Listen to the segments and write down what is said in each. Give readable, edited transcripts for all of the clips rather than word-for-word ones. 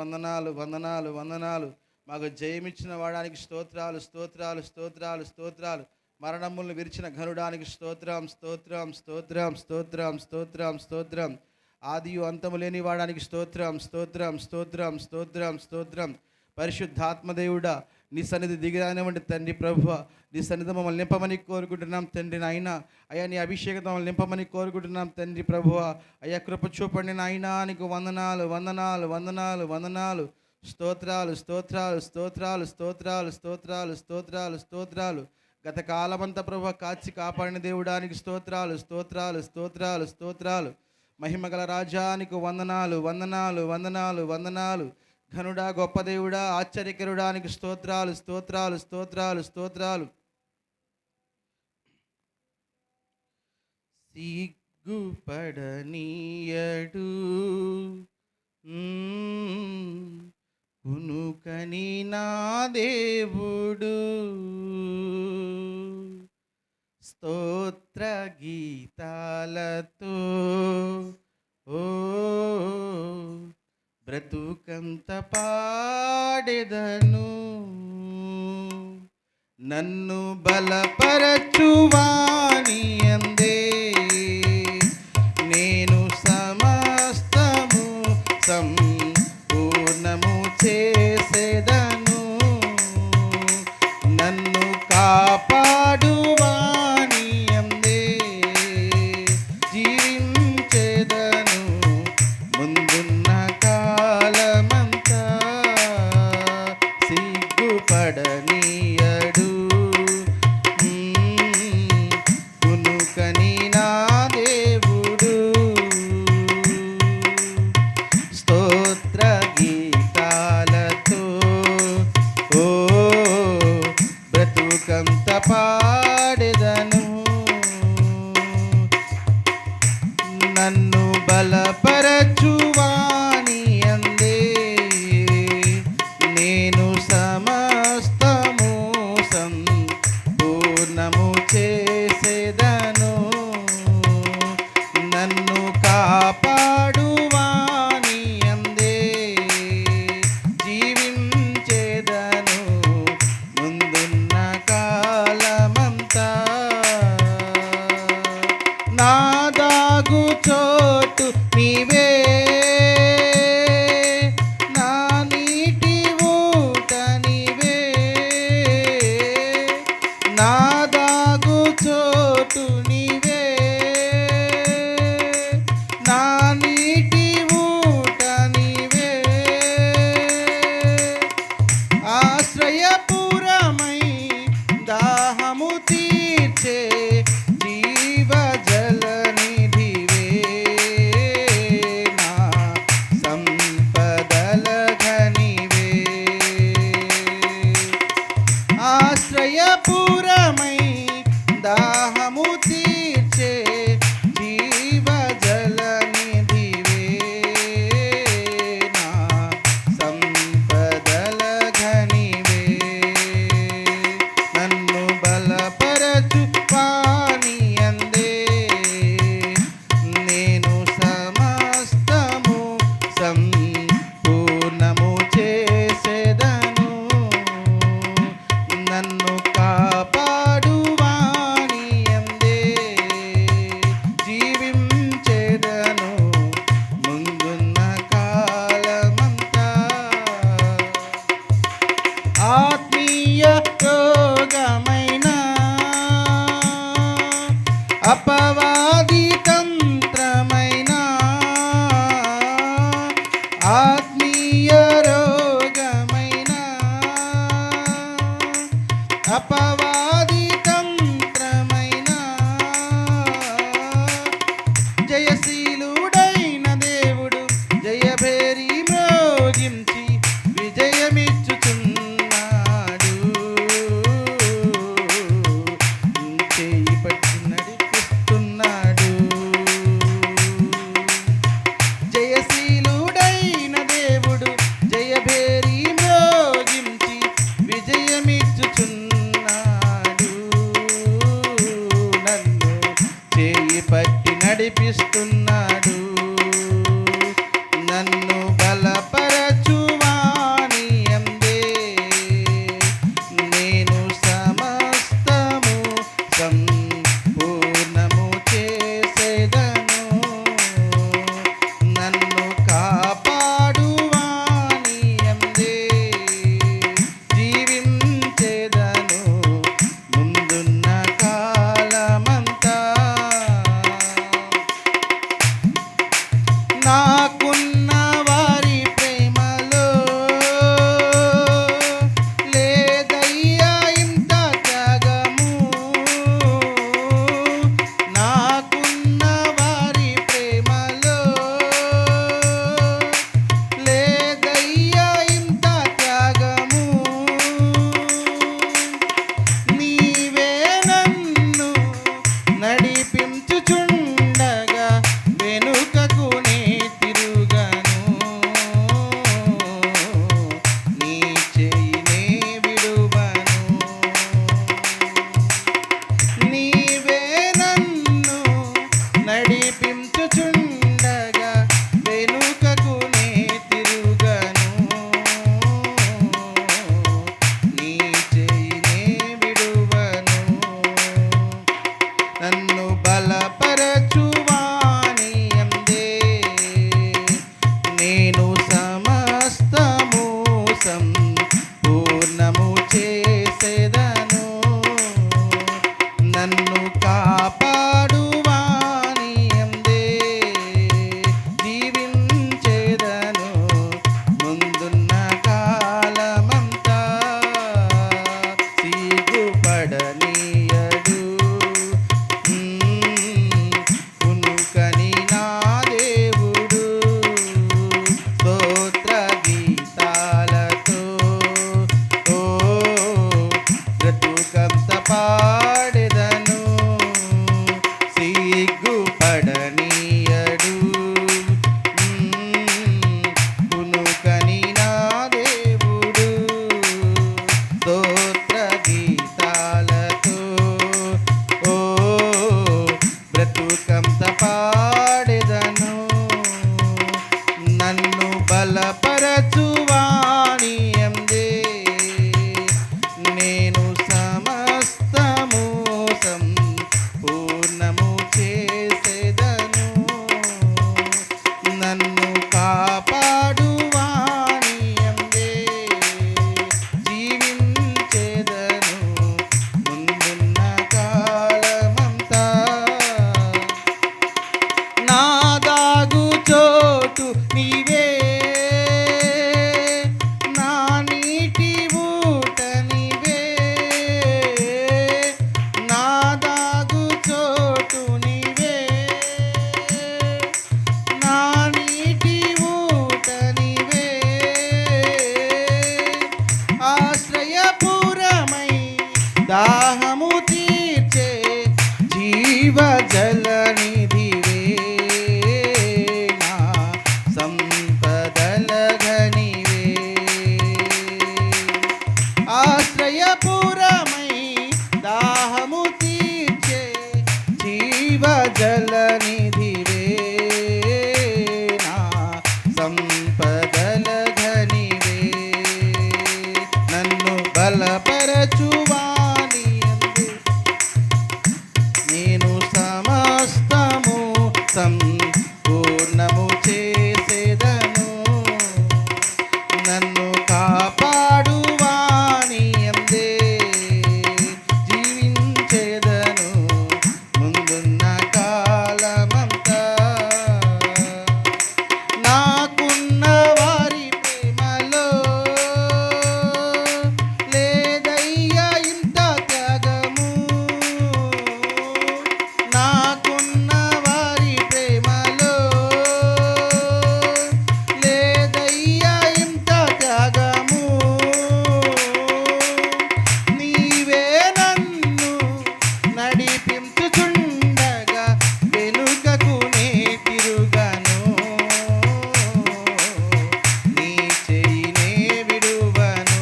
వందనాలు వందనాలు వందనాలు. మాకు జయమిచ్చిన వాడానికి స్తోత్రాలు స్తోత్రాలు స్తోత్రాలు స్తోత్రాలు. మరణములను విరిచిన ఘనుడానికి స్తోత్రం స్తోత్రం స్తోత్రం స్తోత్రం స్తోత్రం స్తోత్రం. ఆదియు అంతము లేని వాడానికి స్తోత్రం స్తోత్రం స్తోత్రం స్తోత్రం స్తోత్రం. పరిశుద్ధాత్మదేవుడా, నీ సన్నిధి దిగిరానివ్వండి తండ్రి. ప్రభువ, నీ సన్నిధి మమ్మల్ని నింపమని కోరుకుంటున్నాం తండ్రి. నాయన అయ్యా, నీ అభిషేకం మమ్మల్ని నింపమని కోరుకుంటున్నాం తండ్రి. ప్రభువ అయ్యా, కృప చూపండి నాయనా. నీకు వందనాలు వందనాలు వందనాలు వందనాలు. స్తోత్రాలు స్తోత్రాలు స్తోత్రాలు స్తోత్రాలు స్తోత్రాలు స్తోత్రాలు స్తోత్రాలు. గత కాలమంతా ప్రభువ కాచి కాపాడిన దేవుడానికి స్తోత్రాలు స్తోత్రాలు స్తోత్రాలు స్తోత్రాలు. మహిమగల రాజానికి వందనాలు వందనాలు వందనాలు వందనాలు. ఘనుడా, గొప్ప దేవుడా, ఆశ్చర్యకరుడానికి స్తోత్రాలు స్తోత్రాలు స్తోత్రాలు స్తోత్రాలు. సిగ్గుపడనీయడు కునుకని నా దేవుడు, స్తోత్ర గీతాలతో ఓ బ్రతుకంత పాడెదను. నన్ను బలపరచువాని అందే నేను సమస్తము సంపూర్ణము చేసేదను. నన్ను కాపాడువాని అందే జీవించేదను. ముందున్న కాలమంతా సిగ్గుపడనీయడు కునుకని నా దేవుడు, స్తోత్ర గీతాలతో ఓ బ్రతుకంత పాడెదను. నన్ను బలపరచువాని అందే నేను సమస్తము సంపూర్ణము చేసేదను. నన్ను కాపాడువాని అందే జీవించేదను. ముందున్న కాలమ బలపరచువాని యందు నేను సమస్తము సంపూర్ణము చేసేదను. నన్ను కాపాడువాని యందే జీవించేదను ముందున్న కాలమంతా. నాకున్న వారి ప్రేమలో లేదయ్యా ఇంత త్యాగము. నాకున్న వారి ప్రేమలో లేదయ్యా ఇంత త్యాగము. నీవే నన్ను నడిపించుచుండగా వెనుకకు నే తిరుగను. నీ చెయ్యి నే విడువను.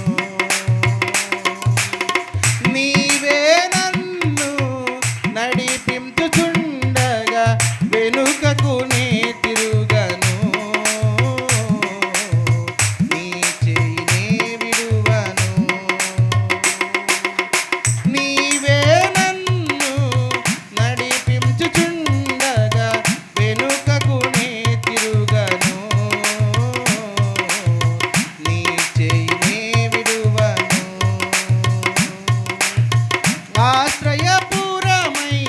నీవే నన్ను నడిపించుచుండగా వెనుకకు నే తిరుగను. నీ చెయ్యి నే విడువను. నీవే నన్ను నడిపించుచుండగా వెనుకకు నే తిరుగను. నీ చెయ్యి నే విడువను. ఆశ్రయపురమై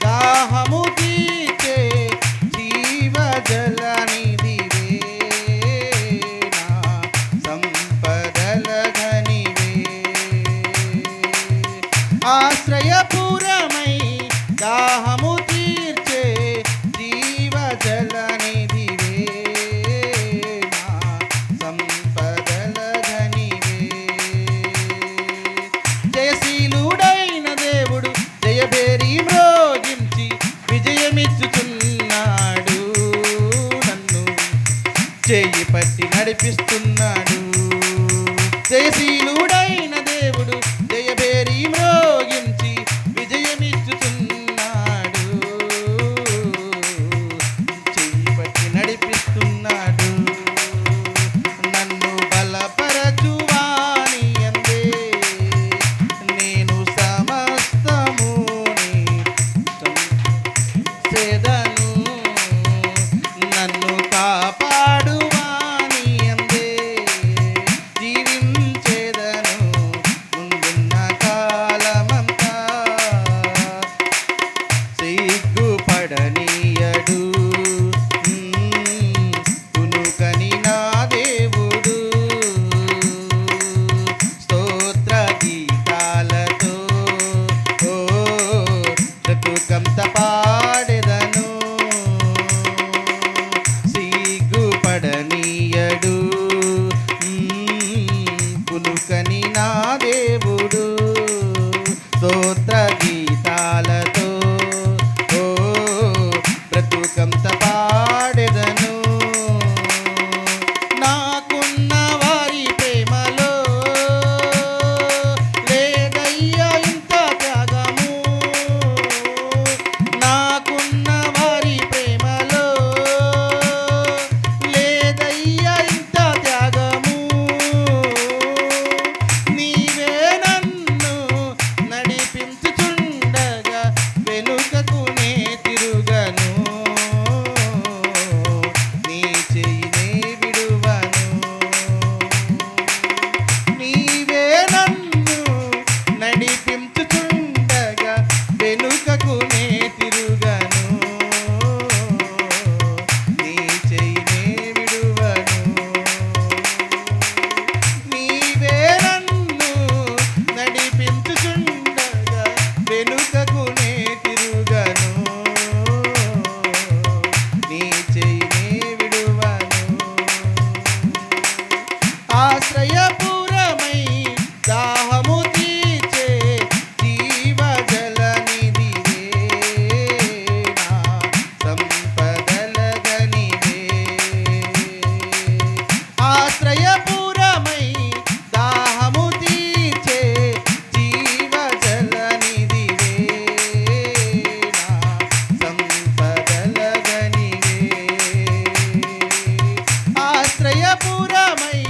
దాహము తీర్చే జీవజలనిధివే నా సంపదల ఘనివే. ఆశ్రయపురమై దాహము తీర్చే జీవజలనిధివే నా సంపదల ఘనివే. జయశీలుడైన దేవుడు జయభేరి మ్రోగించి విజయమిచ్చుచున్నాడు. నన్ను చెయ్యి పట్టి నడిపిస్తున్నాడు. జయశీలుడైన దేవుడు జయభేరి మ్రోగించి విజయమిచ్చుచున్నాడు. చెయ్యి పట్టి నడిపిస్తున్నాడు. నన్ను బలపరచువాని యందే నేను సమస్తముని చేదను. నన్ను కాపాడువాని యందే జీవించేదను ముందున్న కాలమంతా. సిగ్గుపడనీయడు కునుకని నా దేవుడు. స్తోత్ర గీతాలతో బ్రతుకంత పాడెదను. సిగ్గుపడనీయడు కునుకని నా దేవుడు. స్తోత్ర గీతాలతో బ్రతుకంత పాడెదను. నాకున్న వారి ప్రేమలో లేదయ్యా ఇంత త్యాగము. నాకున్న వారి ప్రేమలో లేదయ్యా ఇంత త్యాగము. నీవే నన్ను నడిపించుచుండగా వెనుకకు నే తిరుగను. నీ చెయ్యి నే విడువను. నీవే నన్ను నడిపించుచుండగా వెనుకకు నే తిరుగను. నీ చెయ్యి నే విడువను. నీవే నన్ను నడిపించుచుండగా వెనుకకు నే తిరుగను. నీ చెయ్యి నే విడువను. ఆశ్రయపురమై దాహము తీర్చే జీవజలనిధివే నా సంపదల ఘనివే. ఆశ్రయపురమై దాహము తీర్చే జీవజలనిధివే నా సంపదల ఘనివే. ఆశ్రయపురమై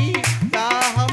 దాహము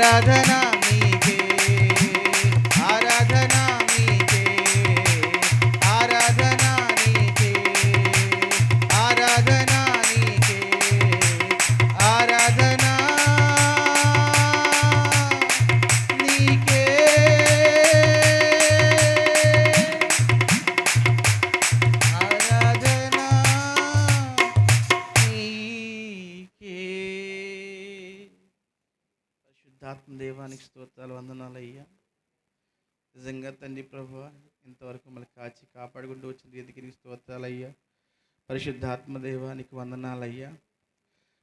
ఆరాధన నీకే, ఆరాధన నీకే, ఆరాధన నీకే, ఆరాధన నీకే, ఆరాధన నీకే, ఆరాధన నీకే. పరిశుద్ధాత్మ దేవానికి స్తోత్రాలు, వందనాలయ్యా. నిజంగా తండ్రి ప్రభువా, ఇంతవరకు మళ్ళీ కాచి కాపాడుకుంటూ వచ్చిన రీతికి నీకు స్తోత్రాలయ్యా. పరిశుద్ధాత్మ దేవానికి వందనాలయ్యా.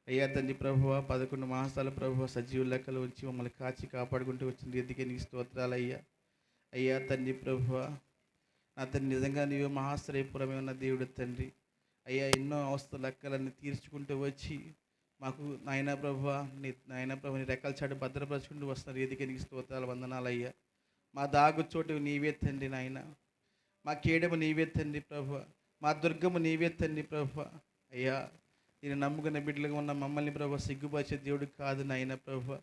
అయ్యా తండ్రి ప్రభువా, 11 మాసాల ప్రభువా సజీవ లెక్కలు ఉంచి మమ్మల్ని కాచి కాపాడుకుంటూ వచ్చిన రీతికి నీకు స్తోత్రాలయ్యా. అయ్యా తండ్రి ప్రభువా, నా తండ్రి నిజంగా నీవు మహాశ్రయపురమే ఉన్న దేవుడు తండ్రి. అయ్యా ఎన్నో అవస్థ లెక్కలన్నీ తీర్చుకుంటూ వచ్చి మాకు నాయన ప్రభువా, నాయన ప్రభు నీ రెక్కల చాటు భద్రపరచుకుంటూ వస్తున్న రీతికి నీకు స్తోత్రాలు, వందనాలయ్యా. మా దాగు చోటు నీవే తండ్రి నాయన, మా కేడము నీవే తండ్రి ప్రభువా, మా దుర్గము నీవే తండ్రి ప్రభువా. అయ్యా నేను నమ్ముకున్న బిడ్డలుగా ఉన్న మమ్మల్ని ప్రభు సిగ్గుపరిచే దేవుడు కాదు నాయన ప్రభు.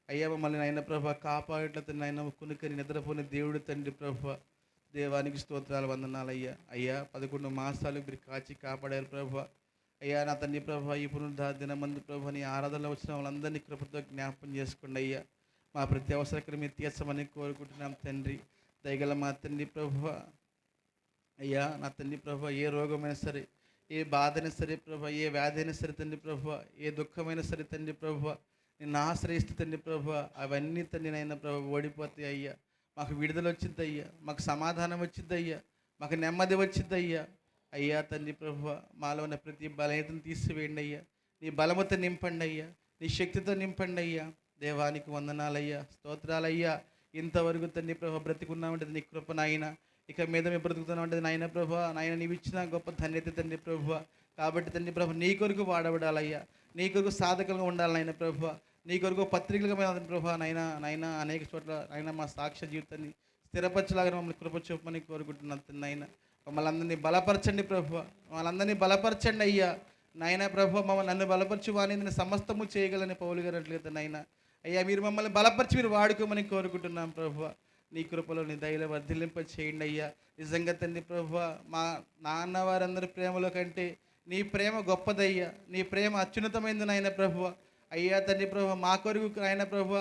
అయ్యా మమ్మల్ని నాయన ప్రభు కాపాడట్లతో నాయన కునుకని నిద్రపోయిన దేవుడు తండ్రి ప్రభు. దేవానికి స్తోత్రాలు, వందనాలు అయ్యా. అయ్యా 11 మాసాలు మీరు కాచి కాపాడారు ప్రభు. అయ్యా నా తండ్రి ప్రభు, ఈ పునరుద్ధరణ దినమందు ప్రభు నీ ఆరాధనలో వచ్చిన వాళ్ళందరినీ కృపతో జ్ఞాపకం చేసుకోండి అయ్యా. మా ప్రతి అవసరకరం మీరు తీర్చమని కోరుకుంటున్నాం తండ్రి. దయగల మా తండ్రి ప్రభు. అయ్యా నా తండ్రి ప్రభు, ఏ రోగమైనా సరే, ఏ బాధైనా సరే ప్రభు, ఏ వ్యాధి అయినా సరే తండ్రి ప్రభు, ఏ దుఃఖమైనా సరే తండ్రి ప్రభు, నిన్ను ఆశ్రయిస్తూ తండ్రి ప్రభు, అవన్నీ తండ్రి నైనా ప్రభు ఓడిపోతాయి అయ్యా. మాకు విడుదల వచ్చింది అయ్యా, మాకు సమాధానం వచ్చింది అయ్యా, మాకు నెమ్మది వచ్చింది అయ్యా. అయ్యా తండ్రి ప్రభు, మాలో ఉన్న ప్రతి బలహీనతను తీసివేయండి అయ్యా. నీ బలముతో నింపండి అయ్యా, నీ శక్తితో నింపండి అయ్యా. దేవానికి వందనాలయ్యా, స్తోత్రాలయ్యా. ఇంతవరకు తండ్రి ప్రభు బ్రతికున్నామంటే నీ కృప నాయన, ఇక మీద మేము బ్రతుకుతున్నామంటే నాయన ప్రభు, నాయన నీవు ఇచ్చిన గొప్ప ధన్యత తండ్రి ప్రభు. కాబట్టి తండ్రి ప్రభు నీ కొరకు వాడబడాలయ్యా, నీ కొరకు సాధకులుగా ఉండాలి నాయన ప్రభు, నీ కొరకు పత్రికలుగా మేము ప్రభు నాయన నాయన అనేక చోట్ల నాయన మా సాక్ష్య జీవితాన్ని స్థిరపరచలాగా మమ్మల్ని కృప చూపమని కోరుకుంటున్నాను నాయన. మమ్మల్ని అందరినీ బలపరచండి ప్రభు, మమ్మల్ని అందరినీ బలపరచండి అయ్యా. నాయన ప్రభు, మమ్మల్ని నన్ను బలపరచు వాని నేను సమస్తము చేయగలని పౌలు గారు అట్లేదు నాయన. అయ్యా మీరు మమ్మల్ని బలపరిచి మీరు వాడుకోమని కోరుకుంటున్నాం ప్రభు. నీ కృపలో నీ దయలో వర్ధిల్లింప చేయండి అయ్యా. నిజంగా తండ్రి ప్రభు, మా నాన్న వారందరి ప్రేమలో కంటే నీ ప్రేమ గొప్పదయ్యా, నీ ప్రేమ అత్యున్నతమైంది నాయన ప్రభు. అయ్యా తండ్రి ప్రభు, మా కొరకు నాయన ప్రభు,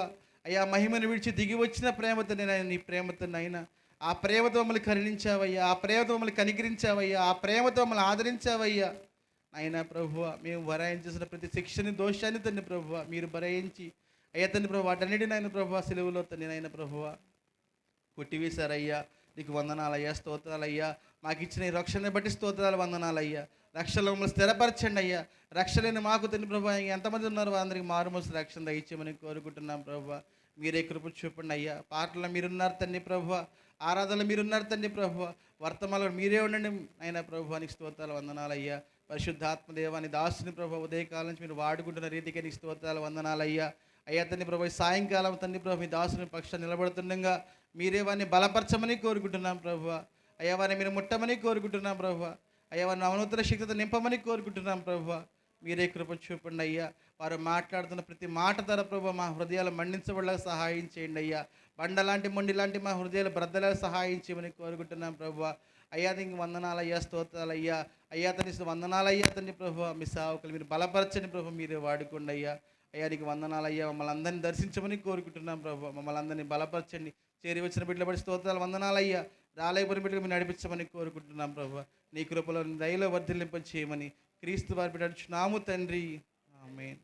అయ్యా మహిమను విడిచి దిగి వచ్చిన ప్రేమతో నేను నీ ప్రేమతో నాయన, ఆ ప్రేమతో మమ్మల్ని కరుణించావయ్యా, ఆ ప్రేమతో మమ్మల్ని కనికరించావయ్యా, ఆ ప్రేమతో మమ్మల్ని ఆదరించావయ్యా. నాయన ప్రభు, మేము భరాయించేసిన ప్రతి శిక్షని దోషాన్ని తండ్రి ప్రభు మీరు భరాయించి అయ్యా తండ్రి ప్రభు వాటన్నిటిని నాయన ప్రభు సెలవులో తండ్రి నాయన ప్రభు కొట్టివేశారయ్యా. నీకు వందనాలయ్యా, స్తోత్రాలయ్యా. మాకు ఇచ్చిన ఈ రక్షణని బట్టి స్తోత్రాలు, వందనాలయ్యా. రక్షణలో మమ్మల్ని స్థిరపరచండి అయ్యా. రక్షలేని మాకు తండ్రి ప్రభు ఎంతమంది ఉన్నారు వారందరికీ మారుమూసి రక్షణ దయచేయమని కోరుకుంటున్నాం ప్రభు. మీరే కృప చూపండి అయ్యా. పాటల్లో మీరున్నారు తండ్రి ప్రభు, ఆరాధనలో మీరున్నారు తండ్రి ప్రభు, వర్తమానంలో మీరే ఉండండి అయినా ప్రభు. నీకు స్తోత్రాలు, వందనాలయ్యా. పరిశుద్ధాత్మ దేవాని దాసుని ప్రభు ఉదయకాలం నుంచి మీరు వాడుకుంటున్న రీతికి నీకు స్తోత్రాలు, వందనాలయ్యా. అయ్యా తండ్రి ప్రభు, సాయంకాలం తండ్రి ప్రభు మీ దాసుని పక్షాన్ని నిలబడుతుండగా మీరే వారిని బలపరచమని కోరుకుంటున్నాం ప్రభు. అయ్యా వారిని మీరు ముట్టమని కోరుకుంటున్నాం ప్రభు. అయ్యా వారిని నవనూతన శక్తితో నింపమని కోరుకుంటున్నాం ప్రభు. మీరే కృప చూపండి అయ్యా. వారు మాట్లాడుతున్న ప్రతి మాట ధర ప్రభు మా హృదయాలు మండించబడలేక సహాయం చేయండి అయ్యా. బండ లాంటి మొండి లాంటి మా హృదయాలు బ్రద్దలేక సహాయం చేయమని కోరుకుంటున్నాం ప్రభు. అయ్యా నీకు వందనాలయ్యా, స్తోత్రాలయ్యా. అయ్యా తండ్రి వందనాలయ్యా తండ్రి ప్రభు. మీ సేవకులు మీరు బలపరచని ప్రభు, మీరే వాడుకోండి అయ్యా. అయ్యా నీకు వందనాలయ్యా. మమ్మల్ని అందరినీ దర్శించమని కోరుకుంటున్నాం ప్రభు. మమ్మల్ని అందరినీ బలపరచండి. చేరి వచ్చిన బిడ్డల బట్టి స్తోత్రాలు, వందనాలయ్యా. రాలేకపోయిన బిడ్డలు మీరు నడిపించమని కోరుకుంటున్నాం ప్రభు. నీ కృపలో దయలో వర్ధిల్లింప చేయమని క్రీస్తు వారి బిడ్డ అడుచున్నాము తండ్రి, ఆమేన్.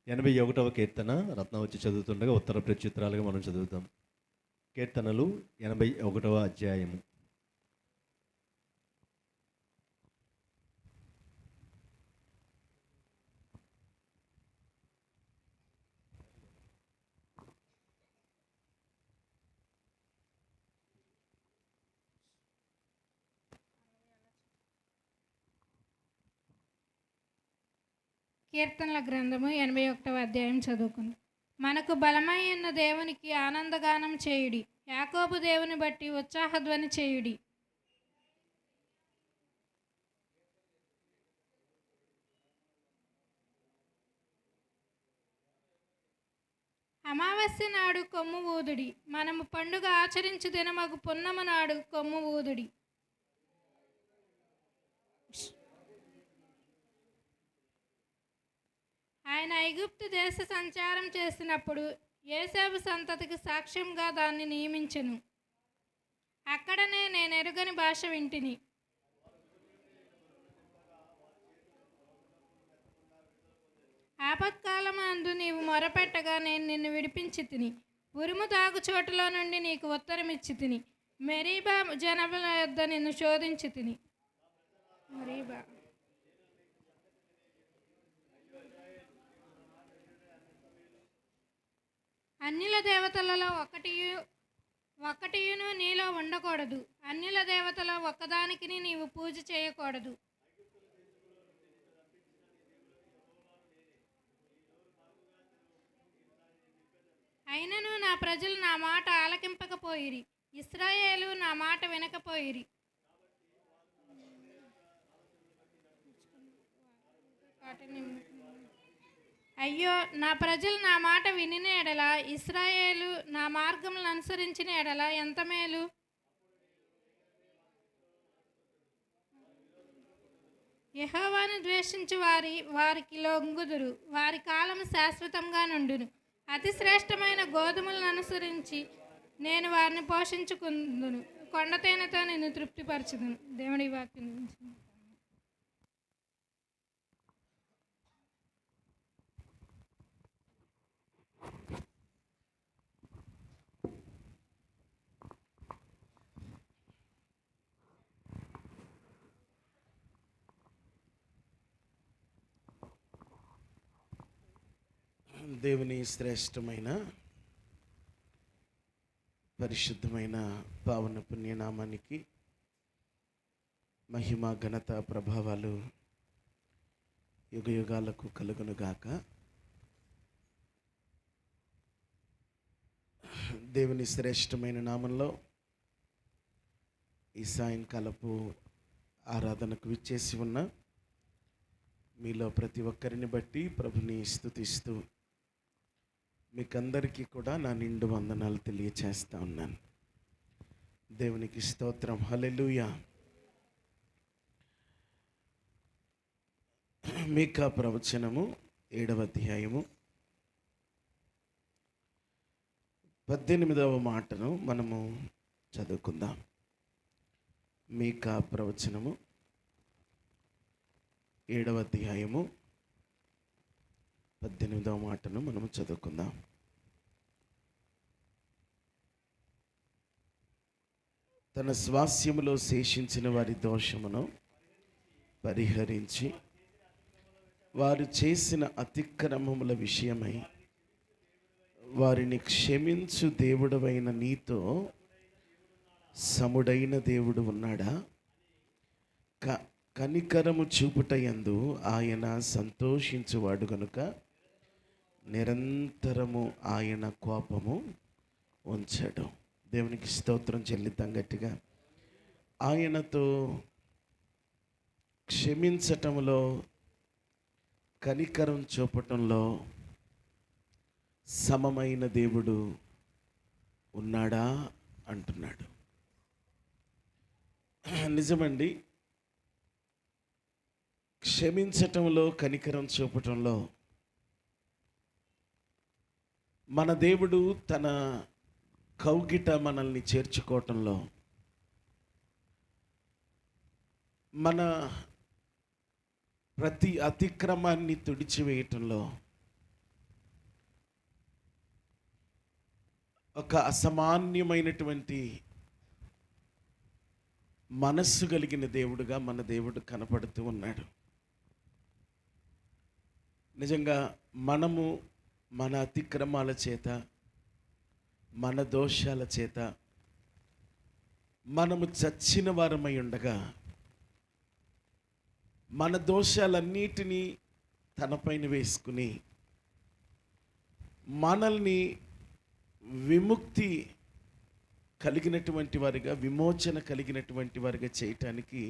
81వ కీర్తన రత్న వచ్చి చదువుతుండగా ఉత్తర ప్రత్యుత్తరాలుగా మనం చదువుతాం. కీర్తనలు 81వ అధ్యాయము. కీర్తనల గ్రంథము 81వ అధ్యాయం చదువుకుందాం. మనకు బలమై ఉన్న దేవునికి ఆనందగానం చేయుడి, యాకోబు దేవుని బట్టి ఉత్సాహధ్వని చేయుడి. అమావాస్య నాడు కొమ్ము ఊదుడి, మనము పండుగ ఆచరించు దినమగు పున్నమ నాడు కొమ్ము ఊదుడి. ఆయన ఐగుప్తు దేశ సంచారం చేసినప్పుడు యోసేపు సంతతికి సాక్ష్యంగా దాన్ని నియమించెను. అక్కడనే నేను ఎరుగని భాష వింటిని. ఆపత్కాలము అందు నీవు మొరపెట్టగా నేను నిన్ను విడిపించి తిని, ఉరుము తాగు చోటులో నుండి నీకు ఉత్తరమిచ్చి తిని, మెరీబా జనముల యొద్ద నిన్ను శోధించి తిని. మెరీబా అన్యుల దేవతలలో ఒక్కటియును నీలో ఉండకూడదు. అన్యుల దేవతల ఒక్కదానికి నీవు పూజ చేయకూడదు. అయినను నా ప్రజలు నా మాట ఆలకింపకపోయిరి, ఇశ్రాయేలు నా మాట వినకపోయిరి. అయ్యో, నా ప్రజలు నా మాట వినిన ఎడల, ఇశ్రాయేలు నా మార్గములను అనుసరించిన ఎడల ఎంత మేలు. యెహోవాను ద్వేషించు వారికి లొంగుదురు, వారి కాలము శాశ్వతంగా నుండును. అతి శ్రేష్టమైన గోధుమలను అనుసరించి నేను వారిని పోషించుకుందును, కొండతేనెతో నేను తృప్తిపరచుదును. దేవుడి వాక్యం. దేవుని శ్రేష్టమైన పరిశుద్ధమైన పావన పుణ్యనామానికి మహిమ ఘనత ప్రభావాలు యుగయుగాలకు కలుగునుగాక. దేవుని శ్రేష్టమైన నామంలో ఈ సాయంకాలపు ఆరాధనకు విచ్చేసి ఉన్న మీలో ప్రతి ఒక్కరిని బట్టి ప్రభుని స్తుతిస్తూ మీకందరికీ కూడా నా నిండు వందనాలు తెలియచేస్తా ఉన్నాను. దేవునికి స్తోత్రం. హల్లెలూయా. మీకా ప్రవచనము 7వ అధ్యాయము 18వ మాటను మనము చదువుకుందాం. మీకా ప్రవచనము 7వ అధ్యాయము 18వ మాటను మనము చదువుకుందాం. తన స్వాస్యములో శేషించిన వారి దోషమును పరిహరించి వారు చేసిన అతిక్రమముల విషయమై వారిని క్షమించు దేవుడవైన నీతో సముడైన దేవుడు ఉన్నాడా? కనికరము చూపుటయందు ఆయన సంతోషించువాడు గనుక నిరంతరము ఆయన కోపము ఉంచడు. దేవునికి స్తోత్రం చెల్లిద్దాం గట్టిగా. ఆయనతో క్షమించటంలో, కనికరం చూపటంలో సమమైన దేవుడు ఉన్నాడా అంటున్నాడు. నిజమండి, క్షమించటంలో, కనికరం చూపటంలో మన దేవుడు తన కౌగిట మనల్ని చేర్చుకోవటంలో, మన ప్రతి అతిక్రమాన్ని తుడిచివేయటంలో ఒక అసామాన్యమైనటువంటి మనస్సు కలిగిన దేవుడుగా మన దేవుడు కనపడుతూ ఉన్నాడు. నిజంగా మనము మన అతిక్రమాల చేత, మన దోషాల చేత మనము చచ్చిన వారమై ఉండగా, మన దోషాలన్నిటినీ తనపైన వేసుకుని మనల్ని విముక్తి కలిగినటువంటి వారిగా, విమోచన కలిగినటువంటి వారిగా చేయటానికి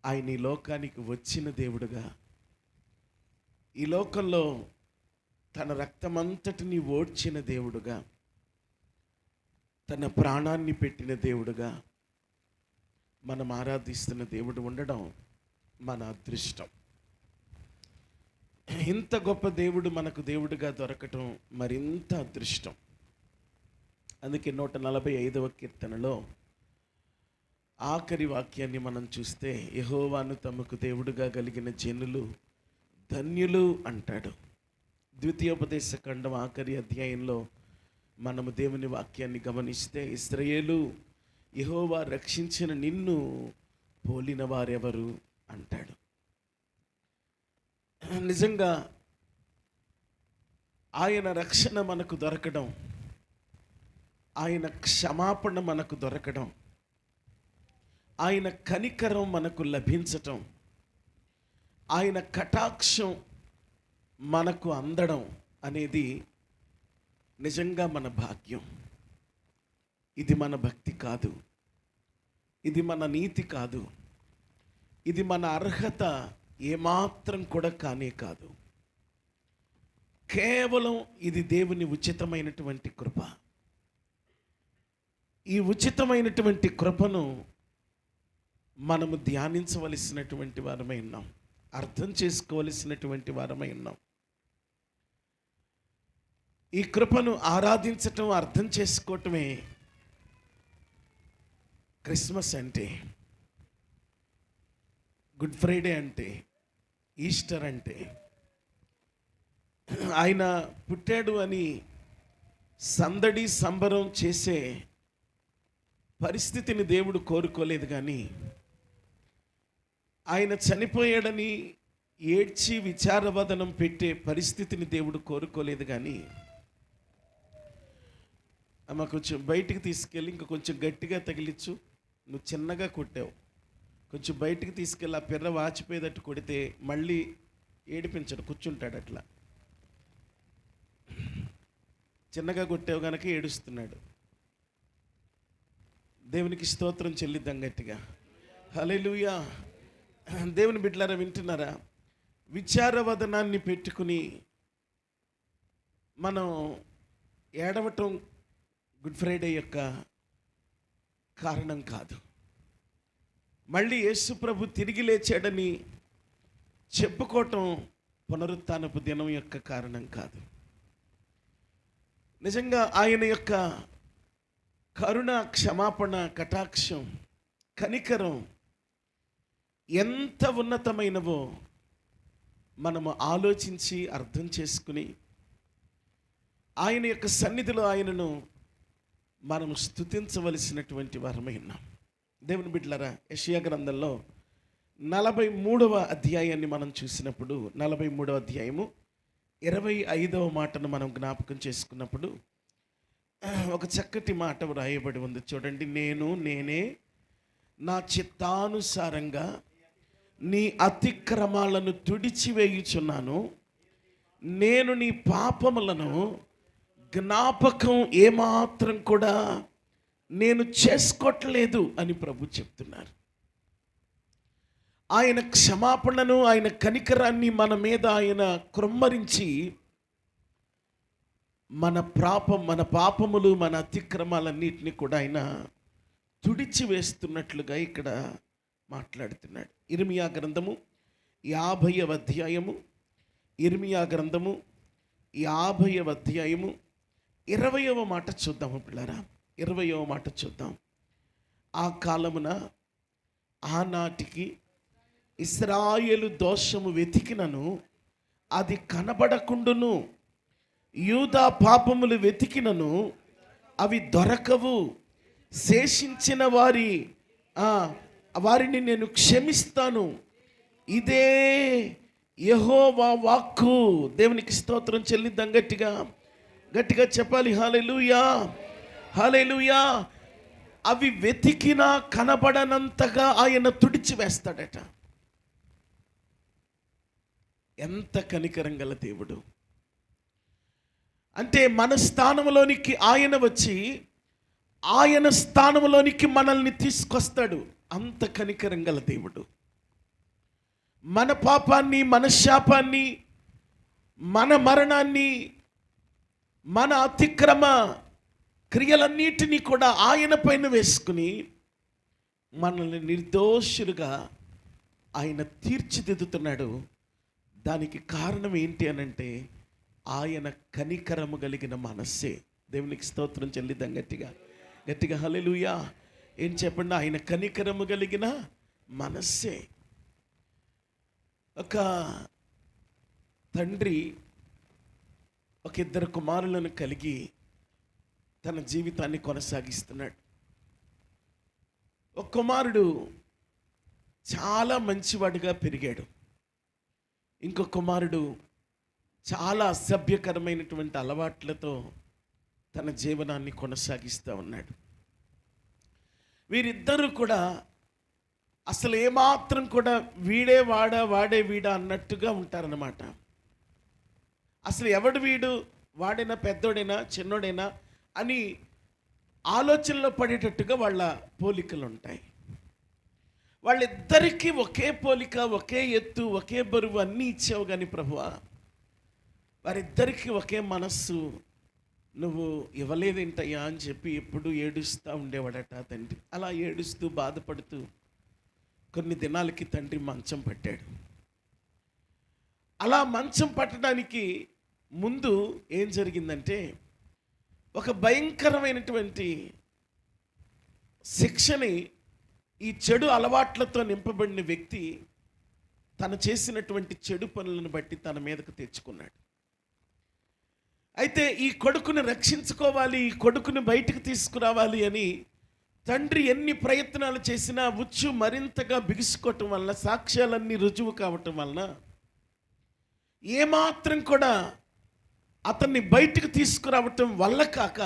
ఆయన ఈ లోకానికి వచ్చిన దేవుడుగా, ఈ లోకంలో తన రక్తమంతటిని ఓడ్చిన దేవుడుగా, తన ప్రాణాన్ని పెట్టిన దేవుడుగా మనం ఆరాధిస్తున్న దేవుడు ఉండడం మన అదృష్టం. ఇంత గొప్ప దేవుడు మనకు దేవుడిగా దొరకటం మరింత అదృష్టం. అందుకే 145వ కీర్తనలో ఆఖరి వాక్యాన్ని మనం చూస్తే, యెహోవాను తమకు దేవుడుగా కలిగిన జనులు ధన్యులు అంటాడు. ద్వితీయోపదేశ ఖండం ఆఖరి అధ్యాయంలో మనము దేవుని వాక్యాన్ని గమనిస్తే, ఇశ్రాయేలు, యెహోవా రక్షించిన నిన్ను పోలిన వారెవరు అంటాడు. నిజంగా ఆయన రక్షణ మనకు దొరకడం, ఆయన క్షమాపణ మనకు దొరకడం, ఆయన కనికరం మనకు లభించటం, ఆయన కటాక్షం మనకు అందడం అనేది నిజంగా మన భాగ్యం. ఇది మన భక్తి కాదు, ఇది మన నీతి కాదు, ఇది మన అర్హత ఏమాత్రం కూడా కానే కాదు. కేవలం ఇది దేవుని ఉచితమైనటువంటి కృప. ఈ ఉచితమైనటువంటి కృపను మనము ధ్యానించవలసినటువంటి వారమై ఉన్నాం, అర్థం చేసుకోవలసినటువంటి వారమై ఉన్నాం. ఈ కృపను ఆరాధించటం, అర్థం చేసుకోవటమే క్రిస్మస్ అంటే, గుడ్ ఫ్రైడే అంటే, ఈస్టర్ అంటే. ఆయన పుట్టాడు అని సందడి సంబరం చేసే పరిస్థితిని దేవుడు కోరుకోలేదు, కానీ ఆయన చనిపోయాడని ఏడ్చి విచారవదనం పెట్టే పరిస్థితిని దేవుడు కోరుకోలేదు. కానీ అమ్మ కొంచెం బయటికి తీసుకెళ్ళి ఇంకా కొంచెం గట్టిగా తగిలిచ్చు, నువ్వు చిన్నగా కొట్టావు, కొంచెం బయటికి తీసుకెళ్ళి ఆ పిర్ర వాచిపోయేటట్టు కొడితే మళ్ళీ ఏడిపించడు, కూర్చుంటాడు. అట్లా చిన్నగా కొట్టావు కనుక ఏడుస్తున్నాడు. దేవునికి స్తోత్రం చెల్లిద్దాం గట్టిగా. హల్లెలూయా. దేవుని బిడ్డలారా, వింటున్నారా? విచారవదనాన్ని పెట్టుకుని మనం ఏడవటం గుడ్ ఫ్రైడే యొక్క కారణం కాదు. మళ్ళీ యేసు ప్రభు తిరిగి లేచాడని చెప్పుకోవటం పునరుత్థానపు దినం యొక్క కారణం కాదు. నిజంగా ఆయన యొక్క కరుణ, క్షమాపణ, కటాక్షం, కనికరం ఎంత ఉన్నతమైనవో మనము ఆలోచించి అర్థం చేసుకుని ఆయన యొక్క సన్నిధిలో ఆయనను మనము స్తుతించవలసినటువంటి వారమై ఉన్నాం. దేవుని బిడ్డలారా, యెషయా గ్రంథంలో 43వ అధ్యాయాన్ని మనం చూసినప్పుడు, 43వ అధ్యాయము 25వ మాటను మనం జ్ఞాపకం చేసుకున్నప్పుడు ఒక చక్కటి మాట వ్రాయబడి ఉంది. చూడండి, నేనే నా చిత్తానుసారంగా నీ అతిక్రమాలను తుడిచివేయుచున్నాను, నేను నీ పాపములను జ్ఞాపకం ఏమాత్రం కూడా నేను చేసుకోవట్లేదు అని ప్రభు చెప్తున్నారు. ఆయన క్షమాపణను, ఆయన కనికరాన్ని మన మీద ఆయన కృమ్మరించి మన పాపములు, మన అతిక్రమాలన్నిటిని కూడా ఆయన తుడిచి వేస్తున్నట్లుగా ఇక్కడ మాట్లాడుతున్నాడు. ఇర్మియా గ్రంథము 50వ అధ్యాయము, ఇర్మియా గ్రంథము 50వ అధ్యాయము 20వ మాట చూద్దాము పిల్లరా. 20వ మాట చూద్దాం. ఆ కాలమున, ఆనాటికి ఇశ్రాయేలు దోషము వెతికినను అది కనబడకుండును, యూదా పాపములు వెతికినను అవి దొరకవు, శేషించిన వారిని నేను క్షమిస్తాను. ఇదే యెహోవా వాక్కు. దేవునికి స్తోత్రం చెల్లిద్దాం. గట్టిగా చెప్పాలి. హల్లెలూయా, హల్లెలూయా. అవి వెతికినా కనబడనంతగా ఆయన తుడిచి వేస్తాడట. ఎంత కనికరం గల దేవుడు అంటే, మన స్థానంలోనికి ఆయన వచ్చి ఆయన స్థానంలోనికి మనల్ని తీసుకొస్తాడు. అంత కనికరం గల దేవుడు. మన పాపాన్ని, మన శాపాన్ని, మన మరణాన్ని, మన అతిక్రమ క్రియలన్నిటినీ కూడా ఆయన పైన వేసుకుని మనల్ని నిర్దోషులుగా ఆయన తీర్చిదిద్దుతున్నాడు. దానికి కారణం ఏంటి అనంటే, ఆయన కనికరము కలిగిన మనస్సే. దేవునికి స్తోత్రం చెల్లిద్దాం గట్టిగా గట్టిగా హల్లెలూయా. ఏం చెప్పండి, ఆయన కనికరము కలిగిన మనస్సే. ఒక తండ్రి ఒక ఇద్దరు కుమారులను కలిగి తన జీవితాన్ని కొనసాగిస్తున్నాడు. ఒక కుమారుడు చాలా మంచివాడిగా పెరిగాడు. ఇంకో కుమారుడు చాలా అసభ్యకరమైనటువంటి అలవాట్లతో తన జీవనాన్ని కొనసాగిస్తూ ఉన్నాడు. వీరిద్దరూ కూడా అసలు ఏమాత్రం కూడా వీడే వాడా వాడే వీడా అన్నట్టుగా ఉంటారన్నమాట. అసలు ఎవడు వీడు, వాడైనా పెద్దోడైనా చిన్నోడైనా అని ఆలోచనలో పడేటట్టుగా వాళ్ళ పోలికలు ఉంటాయి. వాళ్ళిద్దరికీ ఒకే పోలిక, ఒకే ఎత్తు, ఒకే బరువు అన్నీ ఇచ్చావు కానీ ప్రభువా, వారిద్దరికీ ఒకే మనస్సు నువ్వు ఇవ్వలేదేంటయ్యా అని చెప్పి ఎప్పుడు ఏడుస్తూ ఉండేవాడట తండ్రి. అలా ఏడుస్తూ బాధపడుతూ కొన్ని దినాలకి తండ్రి మంచం పట్టాడు. అలా మంచం పట్టడానికి ముందు ఏం జరిగిందంటే, ఒక భయంకరమైనటువంటి శిక్షని ఈ చెడు అలవాట్లతో నింపబడిన వ్యక్తి తను చేసినటువంటి చెడు పనులను బట్టి తన మీదకు తెచ్చుకున్నాడు. అయితే ఈ కొడుకుని రక్షించుకోవాలి, ఈ కొడుకుని బయటకు తీసుకురావాలి అని తండ్రి ఎన్ని ప్రయత్నాలు చేసినా ఉచ్చు మరింతగా బిగుసుకోవటం వలన, సాక్ష్యాలన్నీ రుజువు కావటం వలన ఏమాత్రం కూడా అతన్ని బయటకు తీసుకురావటం వల్ల కాక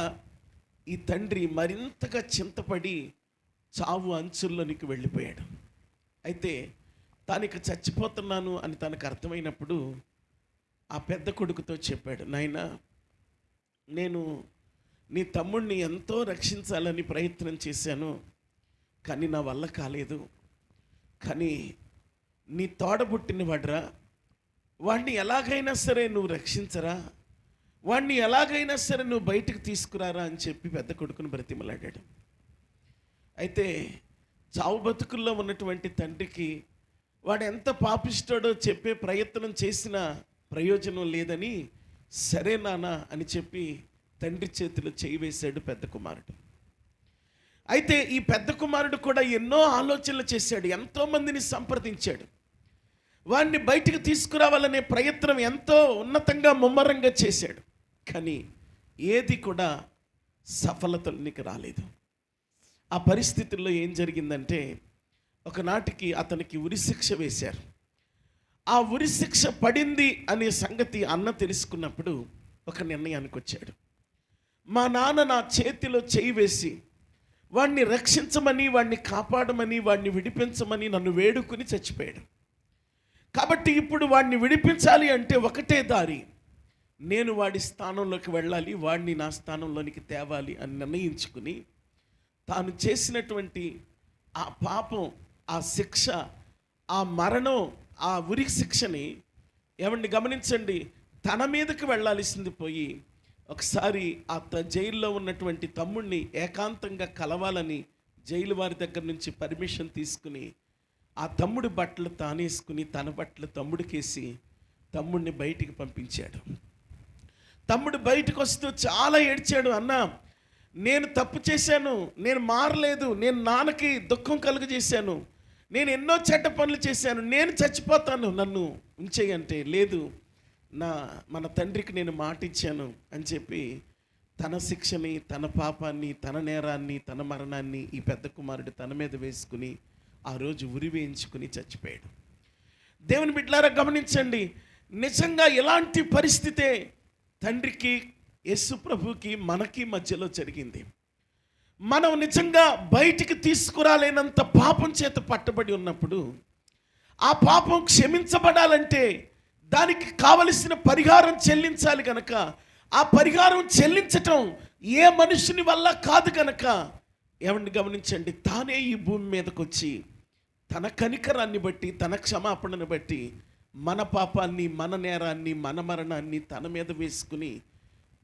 ఈ తండ్రి మరింతగా చింతపడి చావు అంచుల్లోనికి వెళ్ళిపోయాడు. అయితే తానికి చచ్చిపోతున్నాను అని తనకు అర్థమైనప్పుడు ఆ పెద్ద కొడుకుతో చెప్పాడు, నాయనా, నేను నీ తమ్ముడిని ఎంతో రక్షించాలని ప్రయత్నం చేశాను, కానీ నా వల్ల కాలేదు. కానీ నీ తోడబుట్టిన వాడ్రా, వాడిని ఎలాగైనా సరే నువ్వు రక్షించరా, వాడిని ఎలాగైనా సరే నువ్వు బయటకు తీసుకురారా అని చెప్పి పెద్ద కొడుకుని బ్రతిమలాడాడు. అయితే చావు బతుకుల్లో ఉన్నటువంటి తండ్రికి వాడు ఎంత పాపిస్తాడో చెప్పే ప్రయత్నం చేసినా ప్రయోజనం లేదని, సరే నాన్న అని చెప్పి తండ్రి చేతిలో చేయి వేశాడు పెద్ద కుమారుడు. అయితే ఈ పెద్ద కుమారుడు కూడా ఎన్నో ఆలోచనలు చేశాడు, ఎంతోమందిని సంప్రదించాడు, వాడిని బయటికి తీసుకురావాలనే ప్రయత్నం ఎంతో ఉన్నతంగా ముమ్మరంగా చేశాడు. కానీ ఏది కూడా సఫలతలోనికి రాలేదు. ఆ పరిస్థితుల్లో ఏం జరిగిందంటే, ఒకనాటికి అతనికి ఉరిశిక్ష వేశారు. ఆ ఉరిశిక్ష పడింది అనే సంగతి అన్న తెలుసుకున్నప్పుడు ఒక నిర్ణయానికి వచ్చాడు. మా నాన్న నా చేతిలో చేయి వేసి వాడిని రక్షించమని, వాడిని కాపాడమని, వాడిని విడిపించమని నన్ను వేడుకుని చచ్చిపోయాడు. కాబట్టి ఇప్పుడు వాడిని విడిపించాలి అంటే ఒకటే దారి, నేను వాడి స్థానంలోకి వెళ్ళాలి, వాడిని నా స్థానంలోనికి తేవాలి అని నిర్ణయించుకుని తాను చేసినటువంటి ఆ పాపం, ఆ శిక్ష, ఆ మరణం, ఆ ఉరి శిక్షని ఏమండి గమనించండి, తన మీదకి వెళ్ళాల్సింది పోయి ఒకసారి ఆ జైల్లో ఉన్నటువంటి తమ్ముడిని ఏకాంతంగా కలవాలని జైలు వారి దగ్గర నుంచి పర్మిషన్ తీసుకుని ఆ తమ్ముడి బట్టలు తానేసుకుని తన బట్టలు తమ్ముడికేసి తమ్ముడిని బయటికి పంపించాడు. తమ్ముడు బయటకు వస్తూ చాలా ఏడ్చాడు, అన్న నేను తప్పు చేశాను, నేను మారలేదు, నేను నాన్నకి దుఃఖం కలుగజేశాను, నేను ఎన్నో చెడ్డ పనులు చేశాను, నేను చచ్చిపోతాను, నన్ను ఉంచేయంటే లేదు, మన తండ్రికి నేను మాట ఇచ్చాను అని చెప్పి తన శిక్షని, తన పాపాన్ని, తన నేరాన్ని, తన మరణాన్ని ఈ పెద్ద కుమారుడు తన మీద వేసుకుని ఆ రోజు ఉరి వేయించుకుని చచ్చిపోయాడు. దేవుని బిడ్డలారా గమనించండి, నిజంగా ఇలాంటి పరిస్థితే తండ్రికి, యేసు ప్రభుకి, మనకి మధ్యలో జరిగింది. మనం నిజంగా బయటికి తీసుకురాలేనంత పాపం చేత పట్టబడి ఉన్నప్పుడు, ఆ పాపం క్షమించబడాలంటే దానికి కావలసిన పరిహారం చెల్లించాలి కనుక ఆ పరిహారం చెల్లించటం ఏ మనుషుని వల్ల కాదు కనుక ఏమండి గమనించండి, తానే ఈ భూమి మీదకి వచ్చి తన కనికరాన్ని బట్టి, తన క్షమాపణను బట్టి మన పాపాన్ని, మన నేరాన్ని, మన మరణాన్ని తన మీద వేసుకుని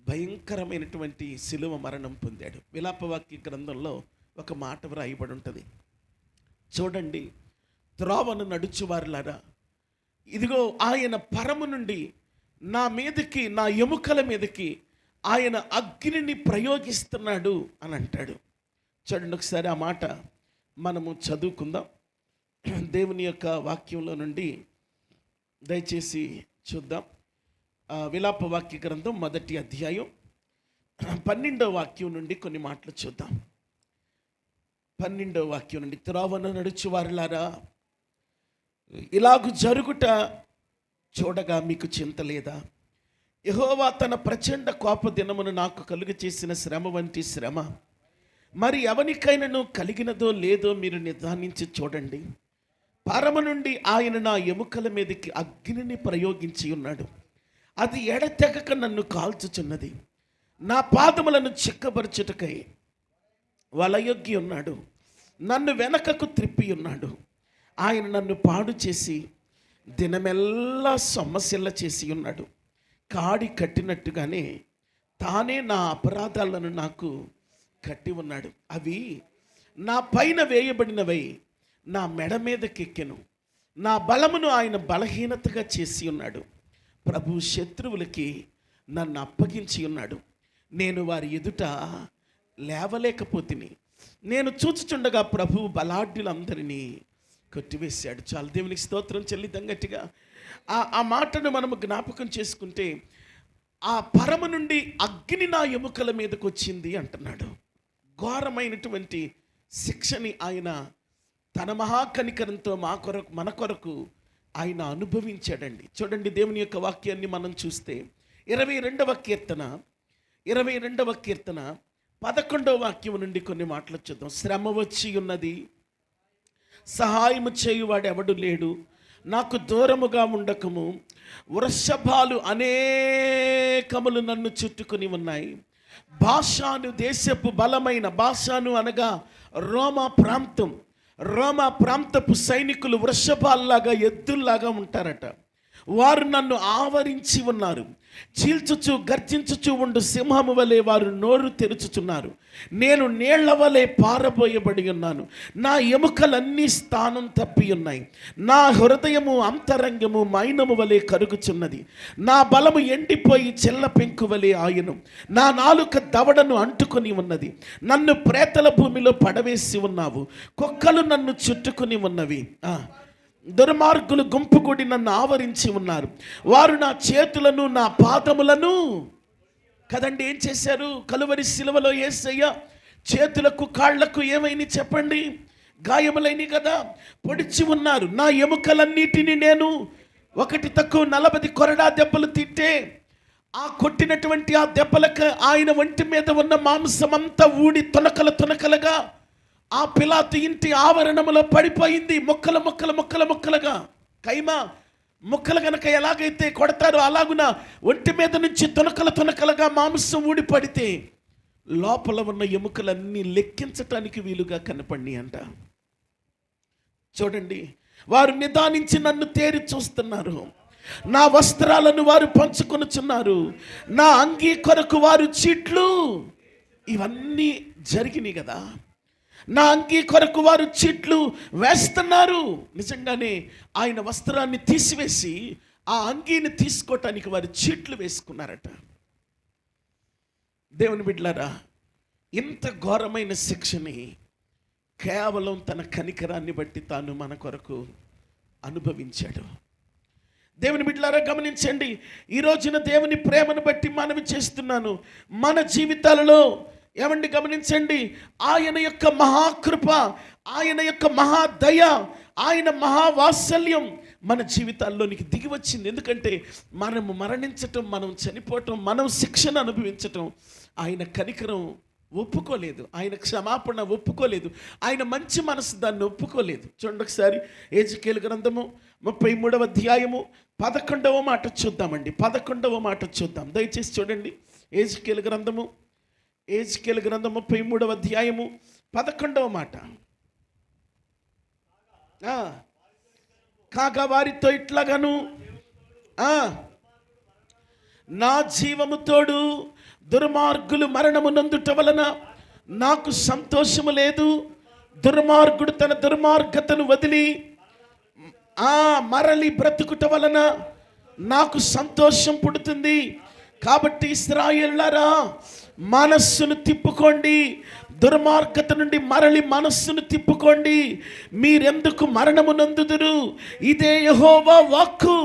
భయంకరమైనటువంటి శిలువ మరణం పొందాడు. విలాపవాక్య గ్రంథంలో ఒక మాట వ్రాయబడి ఉంటుంది. చూడండి, త్రోవను నడుచువారులారా, ఇదిగో ఆయన పరము నుండి నా మీదకి, నా ఎముకల మీదకి ఆయన అగ్నిని ప్రయోగిస్తున్నాడు అని అంటాడు. చూడండి ఒకసారి ఆ మాట మనము చదువుకుందాం. దేవుని యొక్క వాక్యంలో నుండి దయచేసి చూద్దాం. విలాప వాక్య గ్రంథం 1వ అధ్యాయం 12వ వాక్యం నుండి కొన్ని మాటలు చూద్దాం. 12వ వాక్యం నుండి, త్రోవను నడుచువారులారా, ఇలాగు జరుగుట చూడగా మీకు చింత లేదా? యెహోవా తన ప్రచండ కోప దినమును నాకు కలుగ చేసిన శ్రమ వంటి శ్రమ మరి ఎవరికైనాను కలిగినదో లేదో మీరు నిదానించి చూడండి. పరమ నుండి ఆయన నా ఎముకల మీదకి అగ్నిని ప్రయోగించి ఉన్నాడు. అది ఎడతెగక నన్ను కాల్చుచున్నది. నా పాదములను చిక్కబరచుటకై వలయొగ్గి ఉన్నాడు. నన్ను వెనకకు త్రిప్పి ఉన్నాడు. ఆయన నన్ను పాడు చేసి దినమెల్లా సొమ్మసిల్ల చేసి ఉన్నాడు. కాడి కట్టినట్టుగానే తానే నా అపరాధాలను నాకు కట్టి ఉన్నాడు. అవి నా పైన వేయబడినవై నా మెడ మీదకెక్కెను. నా బలమును ఆయన బలహీనతగా చేసి ఉన్నాడు. ప్రభు శత్రువులకి నన్ను అప్పగించి ఉన్నాడు. నేను వారి ఎదుట లేవలేకపోతిని. నేను చూచుచుండగా ప్రభు బలాఢ్యులందరినీ కొట్టివేశాడు. చాలా దేవునికి స్తోత్రం చెల్లిద్దాం గట్టిగా. ఆ మాటను మనము జ్ఞాపకం చేసుకుంటే, ఆ పరమ నుండి అగ్ని నా ఎముకల మీదకి వచ్చింది అంటున్నాడు. ఘోరమైనటువంటి శిక్షని ఆయన తన మహాకనికరంతో మన కొరకు ఆయన అనుభవించాడండి. చూడండి, దేవుని యొక్క వాక్యాన్ని మనం చూస్తే 22వ కీర్తన 11వ వాక్యం నుండి కొన్ని మాటలు చూద్దాం. శ్రమ వచ్చి ఉన్నది, సహాయము చేయువాడు ఎవడు లేడు, నాకు దూరముగా ఉండకము. వృషభాలు అనేకములు నన్ను చుట్టుకొని ఉన్నాయి. బాషాను దేశపు బలమైన, బాషాను అనగా రోమా ప్రాంతపు సైనికులు వృషభాల్లాగా, ఎద్దుల్లాగా ఉంటారట. వారు నన్ను ఆవరించి ఉన్నారు. చీల్చుచు గర్జించుచు ఉండు సింహము వలె వారు నోరు తెరుచుచున్నారు. నేను నీళ్ల వలె పారబోయబడి ఉన్నాను. నా ఎముకలన్నీ స్థానం తప్పి ఉన్నాయి. నా హృదయము అంతరంగము మైనము వలె కరుగుచున్నది. నా బలము ఎండిపోయి చెల్ల పెంకు వలె ఆయను. నా నాలుక దవడను అంటుకొని ఉన్నది. నన్ను ప్రేతల భూమిలో పడవేసి ఉన్నావు. కుక్కలు నన్ను చుట్టుకొని ఉన్నవి. దుర్మార్గులు గుంపుగూడి నన్ను ఆవరించి ఉన్నారు. వారు నా చేతులను, నా పాదములను కదండి ఏం చేశారు? కలువరి శిలువలో యేసయ్య చేతులకు కాళ్లకు ఏమైనా చెప్పండి, గాయములైన కదా, పొడిచి ఉన్నారు. నా ఎముకలన్నిటిని నేను 1 తక్కువ 40 కొరడా దెబ్బలు తింటే, ఆ కొట్టినటువంటి ఆ దెబ్బలకు ఆయన ఒంటి మీద ఉన్న మాంసమంతా ఊడి తునకలుగా ఆ పిలాతు ఇంటి ఆవరణములో పడిపోయింది. ముక్కలుగా కైమా ముక్కలు గనక ఎలాగైతే కొడతారో అలాగున ఒంటి మీద నుంచి తునకలుగా మాంసం ఊడి పడితే లోపల ఉన్న ఎముకలన్నీ లెక్కించటానికి వీలుగా కనపడి అంట. చూడండి, వారు నిదానించి నన్ను తేరి చూస్తున్నారు. నా వస్త్రాలను వారు పంచుకొనుచున్నారు. నా అంగీ కొరకు వారు చీట్లు. ఇవన్నీ జరిగినాయి కదా. నా అంగీ కొరకు వారు చీట్లు వేస్తున్నారు. నిజంగానే ఆయన వస్త్రాన్ని తీసివేసి ఆ అంగీని తీసుకోవటానికి వారు చీట్లు వేసుకున్నారట. దేవుని బిడ్డలారా, ఇంత ఘోరమైన శిక్షని కేవలం తన కనికరాన్ని బట్టి తాను మన కొరకు అనుభవించాడు. దేవుని బిడ్డలారా గమనించండి, ఈ రోజున దేవుని ప్రేమను బట్టి మనవి చేస్తున్నాను. మన జీవితాలలో ఏమండి గమనించండి, ఆయన యొక్క మహాకృప, ఆయన యొక్క మహాదయ, ఆయన మహావాత్సల్యం మన జీవితాల్లోనికి దిగి వచ్చింది. ఎందుకంటే మనము మరణించటం, మనం చనిపోవటం, మనం శిక్షను అనుభవించటం ఆయన కనికరం ఒప్పుకోలేదు. ఆయన క్షమాపణ ఒప్పుకోలేదు. ఆయన మంచి మనసు దాన్ని ఒప్పుకోలేదు. చూడండి ఒకసారి యెహెజ్కేలు గ్రంథము 33వ అధ్యాయము 11వ మాట చూద్దామండి. 11వ మాట చూద్దాం, దయచేసి చూడండి. యెహెజ్కేలు గ్రంథం 33వ అధ్యాయము 11వ మాట. కాగా వారితో ఇట్లాగాను నా జీవము తోడు దుర్మార్గులు మరణము నందుట వలన నాకు సంతోషము లేదు. దుర్మార్గుడు తన దుర్మార్గతను వదిలి మరలి బ్రతుకుట వలన నాకు సంతోషం పుడుతుంది. కాబట్టి ఇశ్రాయేలులారా, మనస్సును తిప్పుకోండి, దుర్మార్గత నుండి మరలి మనస్సును తిప్పుకోండి. మీరెందుకు మరణము నందుదురు? ఇదే యెహోవా వాక్కు.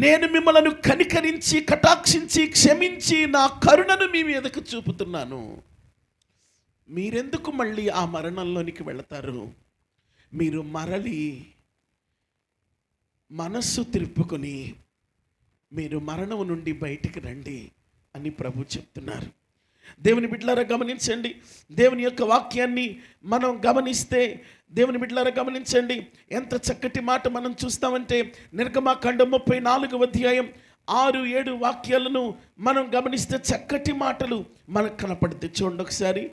నేను మిమ్మలను కనికరించి కటాక్షించి క్షమించి నా కరుణను మీ మీదకు చూపుతున్నాను. మీరెందుకు మళ్ళీ ఆ మరణంలోనికి వెళతారు? మీరు మరలి మనస్సు తిప్పుకొని మీరు మరణం నుండి బయటికి రండి అని ప్రభు చెప్తున్నారు. దేవుని బిడ్డలారా గమనించండి. దేవుని యొక్క వాక్యాన్ని మనం గమనిస్తే, దేవుని బిడ్డలారా గమనించండి, ఎంత చక్కటి మాట మనం చూస్తామంటే, నిర్గమాకాండం 34వ అధ్యాయం 6-7 వాక్యాలను మనం గమనిస్తే చక్కటి మాటలు మనకు కనపడుతుంది. చూడండి ఒకసారి,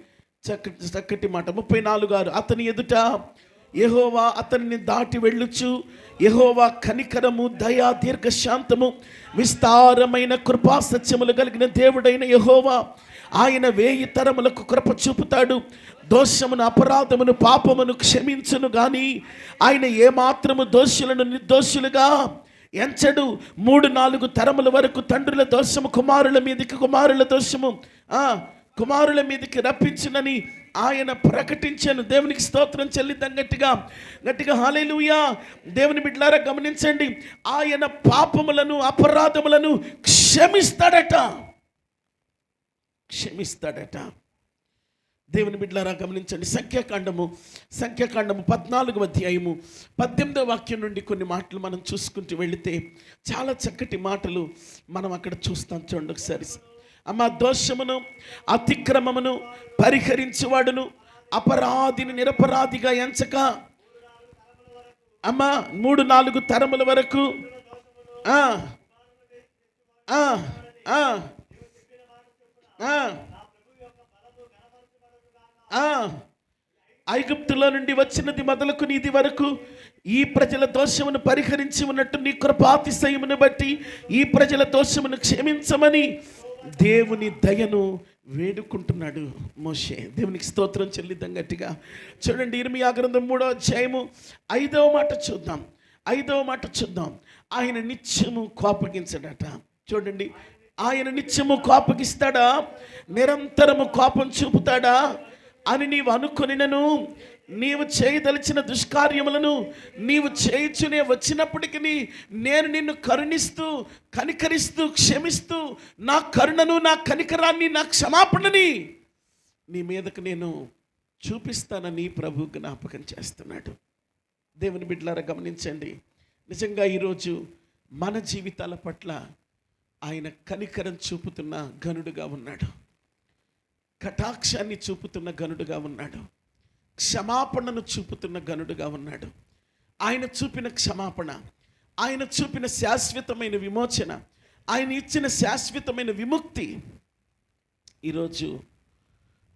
చక్కటి మాట 34:6. అతని ఎదుట యెహోవా అతన్ని దాటి వెళ్ళుచు, యెహోవా కనికరము, దయా, దీర్ఘశాంతము, విస్తారమైన కృపా సత్యములు కలిగిన దేవుడైన యెహోవా, ఆయన 1000 తరములకు కృప చూపుతాడు. దోషమును, అపరాధమును, పాపమును క్షమించును గాని ఆయన ఏమాత్రము దోషులను నిర్దోషులుగా ఎంచడు. 3-4 తరముల వరకు తండ్రుల దోషము కుమారుల మీదకి, కుమారుల దోషము కుమారుల మీదకి రప్పించునని ఆయన ప్రకటించాను. దేవునికి స్తోత్రం చెల్లిద్దాం గట్టిగా హల్లెలూయా. దేవుని బిడ్డలారా గమనించండి, ఆయన పాపములను, అపరాధములను క్షమిస్తాడట. దేవుని బిడ్డలారా గమనించండి. సంఖ్యాకాండము 14వ అధ్యాయము 18వ వాక్యం నుండి కొన్ని మాటలు మనం చూసుకుంటూ వెళితే చాలా చక్కటి మాటలు మనం అక్కడ చూస్తాం. చూడండి ఒకసారి. అమ్మ, దోషమును, అతిక్రమమును పరిహరించువాడును, అపరాధిని నిరపరాధిగా ఎంచక, అమ్మ 3-4 తరముల వరకు ఐగుప్తులో నుండి వచ్చినది మొదలుకుని ఇది వరకు ఈ ప్రజల దోషమును పరిహరించి ఉన్నట్టు నీ కృపాతిశయమును బట్టి ఈ ప్రజల దోషమును క్షమించమని దేవుని దయను వేడుకుంటున్నాడు మోషే. దేవునికి స్తోత్రం చెల్లిద్దాం గట్టిగా. చూడండి, ఇర్మియా గ్రంథం 3వ అధ్యాయము 5వ మాట చూద్దాం. ఆయన నిత్యము కోపగించడట. చూడండి, ఆయన నిత్యము కోపగిస్తాడా, నిరంతరము కోపం చూపుతాడా అని నీవు అనుకొనినను, నీవు చేయదలిచిన దుష్కార్యములను నీవు చేయుచునే వచ్చినప్పటికీ నేను నిన్ను కరుణిస్తూ, కనికరిస్తూ, క్షమిస్తూ నా కరుణను, నా కనికరాన్ని, నా క్షమాపణని నీ మీదకు నేను చూపిస్తానని ప్రభు జ్ఞాపకం చేస్తున్నాడు. దేవుని బిడ్డలారా గమనించండి, నిజంగా ఈరోజు మన జీవితాల పట్ల ఆయన కనికరం చూపుతున్న ఘనుడుగా ఉన్నాడు, కటాక్షాన్ని చూపుతున్న ఘనుడుగా ఉన్నాడు, క్షమాపణను చూపుతున్న ఘనుడుగా ఉన్నాడు. ఆయన చూపిన క్షమాపణ, ఆయన చూపిన శాశ్వతమైన విమోచన, ఆయన ఇచ్చిన శాశ్వతమైన విముక్తి ఈరోజు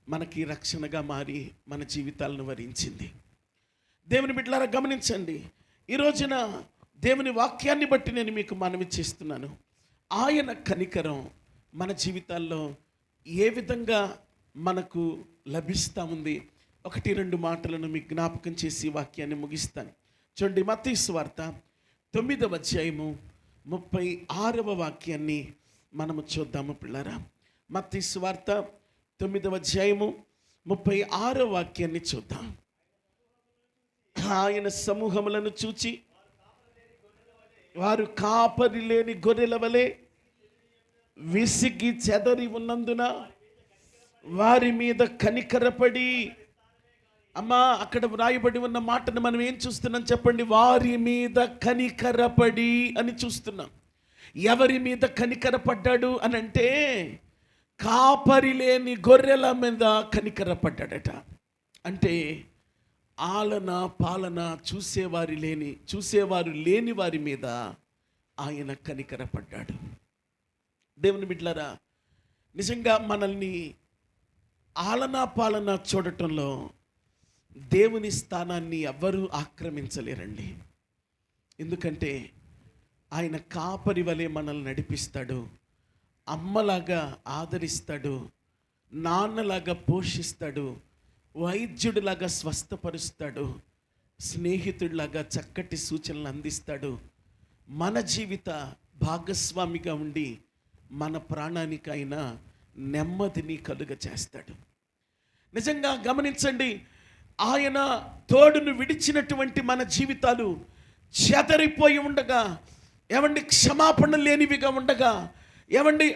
మనకి రక్షణగా మారి మన జీవితాలను వరించింది. దేవుని బిడ్డలారా గమనించండి, ఈ రోజున దేవుని వాక్యాన్ని బట్టి నేను మీకు మనవి చేస్తున్నాను. ఆయన కనికరం మన జీవితాల్లో ఏ విధంగా మనకు లభిస్తూ ఉంది, 1-2 మాటలను మీకు జ్ఞాపకం చేసి వాక్యాన్ని ముగిస్తాను. చూడండి, మత్తయి సువార్త 9వ అధ్యాయము 36వ వాక్యాన్ని మనము చూద్దాము పిల్లరా. మత్తయి సువార్త 9వ అధ్యాయము 36వ వాక్యాన్ని చూద్దాం. ఆయన సమూహములను చూచి వారు కాపరి లేని గొర్రెల వలె విసిగి చెదరి ఉన్నందున వారి మీద కనికరపడి, అమ్మా అక్కడ వ్రాయబడి ఉన్న మాటను మనం ఏం చూస్తున్నాం చెప్పండి? వారి మీద కనికరపడి అని చూస్తున్నాం. ఎవరి మీద కనికరపడ్డాడు అని అంటే, కాపరి లేని గొర్రెల మీద కనికరపడ్డాడట. అంటే ఆలన పాలన చూసేవారు లేని వారి మీద ఆయన కనికరపడ్డాడు. దేవుని బిడ్డలారా, నిజంగా మనల్ని ఆలన పాలన చూడటంలో దేవుని స్థానాన్ని ఎవ్వరూ ఆక్రమించలేరండి. ఎందుకంటే ఆయన కాపరి వలె మనల్ని నడిపిస్తాడు, అమ్మలాగా ఆదరిస్తాడు, నాన్నలాగా పోషిస్తాడు, వైద్యుడిలాగా స్వస్థపరుస్తాడు, స్నేహితుడిలాగా చక్కటి సూచనలు అందిస్తాడు, మన జీవిత భాగస్వామిగా ఉండి మన ప్రాణానికైనా నెమ్మదిని కలుగ చేస్తాడు. నిజంగా గమనించండి, ఆయన తోడును విడిచినటువంటి మన జీవితాలు చెదరిపోయి ఉండగా, ఏమండి క్షమాపణ లేనివిగా ఉండగా, ఏమండి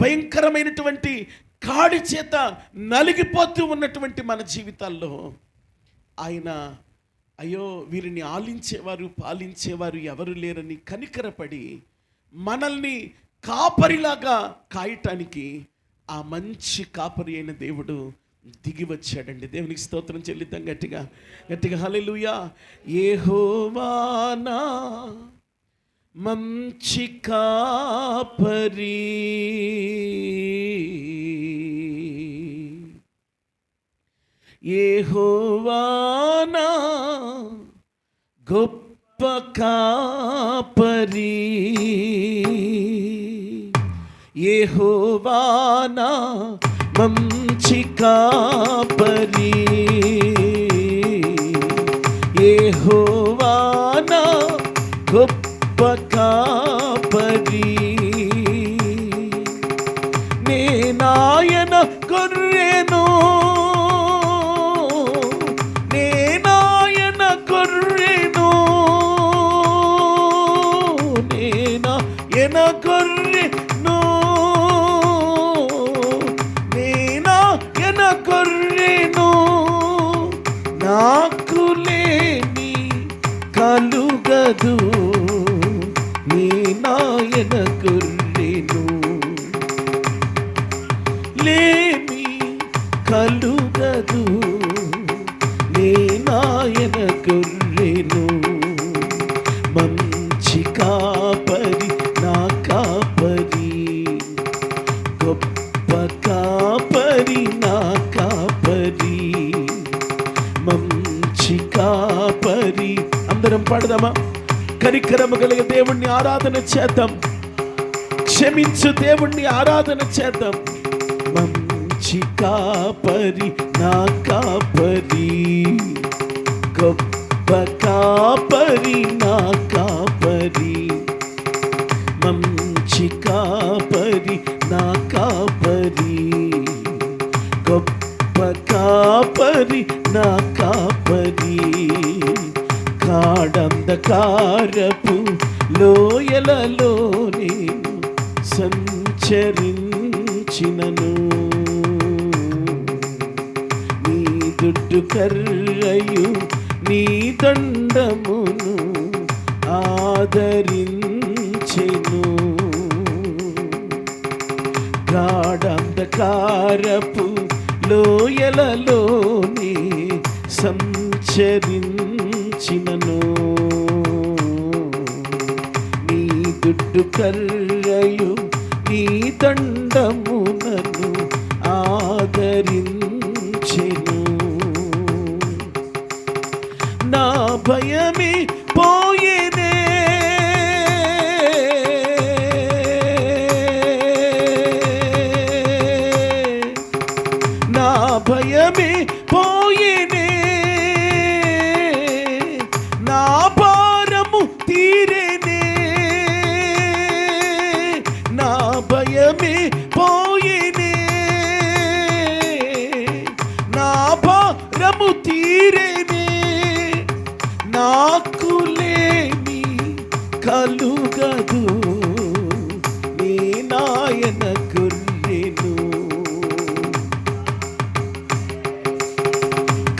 భయంకరమైనటువంటి కాడి చేత నలిగిపోతూ ఉన్నటువంటి మన జీవితాల్లో ఆయన అయ్యో వీరిని ఆలించేవారు పాలించేవారు ఎవరు లేరని కనికరపడి మనల్ని కాపరిలాగా కాయటానికి ఆ మంచి కాపరి అయిన దేవుడు దిగి వచ్చాడండి. దేవునికి స్తోత్రం చెల్లిద్దాం గట్టిగా గట్టిగా హల్లెలూయా. యెహోవా నా మంచి కాపరి, యెహోవా నా గొప్ప కాపరి, యెహోవా నా మంచి కాపరి, యెహోవా నా గొప్ప కాపరి, నేనాయన గొర్రెను, నేనాయన గొర్రెను, నేనాయన గొర్రెను, నేనాయన గొర్రెను, నాకు లేని కలుగదు, నీ నాయన గొర్రెను, లేమి కలుగదు, నీ నాయన గొర్రెను, మంచి కాపరి నా కాపరి, గొప్ప కాపరి నా కాపరి, మంచి కాపరి. అందరం పాడదామా? కనికరము కలిగే దేవుణ్ణి ఆరాధన చేద్దాం, క్షమించు దేవుణ్ణి ఆరాధన చేద్దాం. మంచి కాపరి నా కాపరి, గొప్ప కాపరి నా కాపరి, మంచి కాపరి నా కాపరి, గొప్ప కాపరి నా కాపరి, కాడంధకారపు లోయలలో నేను సంచరించినను, నీ దుడ్డు కర్రయు నీ దండమును ఆదరించెను, గాఢంధకారపు లోయలలోనే సంచరించినను, నీ దుడ్డు కర్రయు నీ దండమునను ఆదరించెను, నా భయమే పోయేనే, నా భయమే పోయేనే, నా భారము తీరేనే, నా భయమే పోయేనే, నా భారము తీరేనే, నాకు లేమి కలుగదు, నీ నాయన గొర్రెను,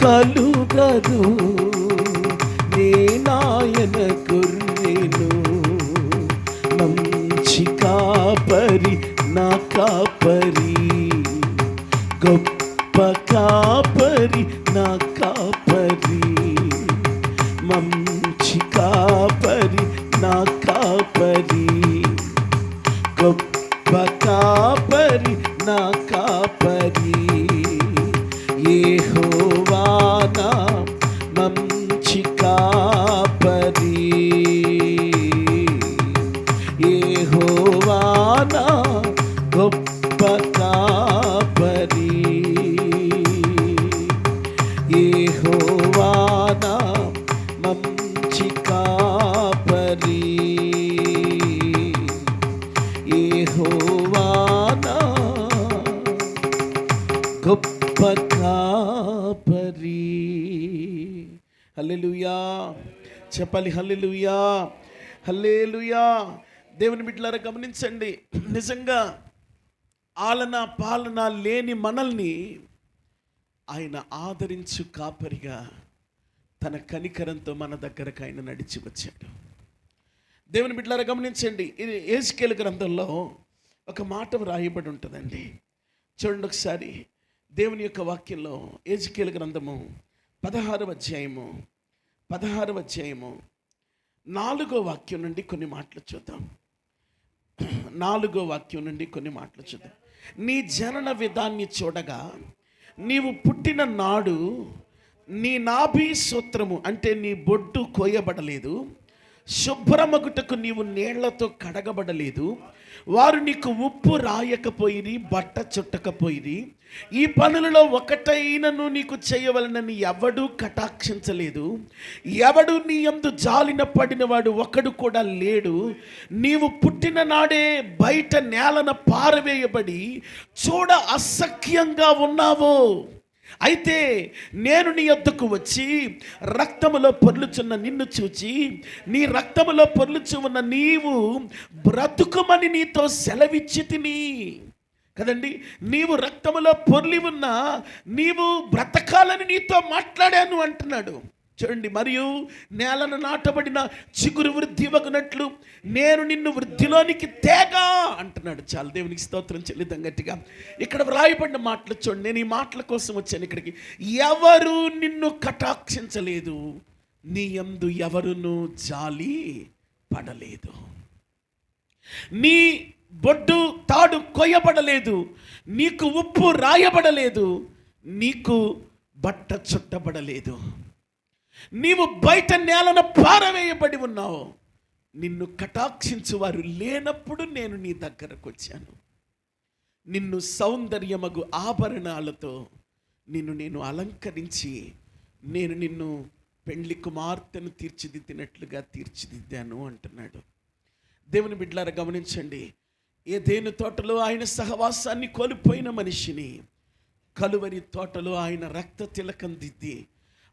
కలుగదు, నీ నాయన గొర్రెను, మంచి కాపరి నా కాపరి. గొప్ప కాపరి నా కాపరి, మంచి కాపరి నా కాపరి, గొప్ప కాపరి నా కాపరి, యెహోవా నా మంచి కాపరి, యెహోవా నా గొప్ప కాపరి, యెహోవా నా మంచి కాపరి, యెహోవా నా గొప్ప కాపరి. హల్లెలూయా చెప్పాలి, హల్లెలూయా, హల్లెలూయా. దేవుని బిడ్డలారా గమనించండి, నిజంగా ఆలన పాలన లేని మనల్ని ఆయన ఆదరించు కాపరిగా తన కనికరంతో మన దగ్గరకు ఆయన నడిచి వచ్చాడు. దేవుని బిడ్డలారా గమనించండి, ఇది యెహెజ్కేలు గ్రంథంలో ఒక మాట వ్రాయబడి ఉంటుందండి. చూడండి ఒకసారి దేవుని యొక్క వాక్యంలో యెహెజ్కేలు గ్రంథము 16వ అధ్యాయము 4వ వాక్యం నుండి కొన్ని మాటలు చూద్దాం. 4వ వాక్యం నుండి కొన్ని మాటలు చూద్దాం. నీ జనన విధాన్ని చూడగా నీవు పుట్టిన నాడు నీ నాభి సూత్రము అంటే నీ బొడ్డు కోయబడలేదు, శుభ్రమగుటకు నీవు నీళ్లతో కడగబడలేదు, వారు నీకు ఉప్పు రాయకపోయిరి, బట్ట చుట్టకపోయిరి, ఈ పనులలో ఒకటైనను నీకు చేయవలనని ఎవడూ కటాక్షించలేదు, ఎవడు నీ యందు జాలిన పడినవాడు ఒకడు కూడా లేడు. నీవు పుట్టిన నాడే బయట నేలన పారవేయబడి చూడ అసఖ్యంగా ఉన్నావు. అయితే నేను నీ యొద్దకు వచ్చి రక్తములో పొర్లుచున్న నిన్ను చూచి నీ రక్తములో పొర్లుచు ఉన్న నీవు బ్రతుకుమని నీతో సెలవిచ్చి తిని కదండి. నీవు రక్తములో పొర్లి ఉన్నా నీవు బ్రతకాలని నీతో మాట్లాడాను అంటున్నాడు. చూడండి, మరియు నేలను నాటబడిన చిగురు వృద్ధి వగునట్లు నేను నిన్ను వృద్ధిలోనికి తేగా అంటున్నాడు. చాలా దేవునికి స్తోత్రం చెల్లిద్దాం గట్టిగా. ఇక్కడ వ్రాయబడిన మాటలు చూడండి, నేను ఈ మాటల కోసం వచ్చాను ఇక్కడికి. ఎవరు నిన్ను కటాక్షించలేదు, నీ యందు ఎవరును జాలి పడలేదు, నీ బొడ్డు తాడు కొయ్యబడలేదు, నీకు ఉప్పు రాయబడలేదు, నీకు బట్ట చుట్టబడలేదు, నీవు బయట నేలన పారవేయబడి ఉన్నావు. నిన్ను కటాక్షించు వారు లేనప్పుడు నేను నీ దగ్గరకు వచ్చాను. నిన్ను సౌందర్యమగు ఆభరణాలతో నేను అలంకరించి నేను నిన్ను పెండ్లి కుమార్తెను తీర్చిదిద్దినట్లుగా తీర్చిదిద్దాను అంటున్నాడు. దేవుని బిడ్డలారా గమనించండి, ఏదెను తోటలో ఆయన సహవాసాన్ని కోల్పోయిన మనిషిని కలువరి తోటలో ఆయన రక్త తిలకం దిద్ది,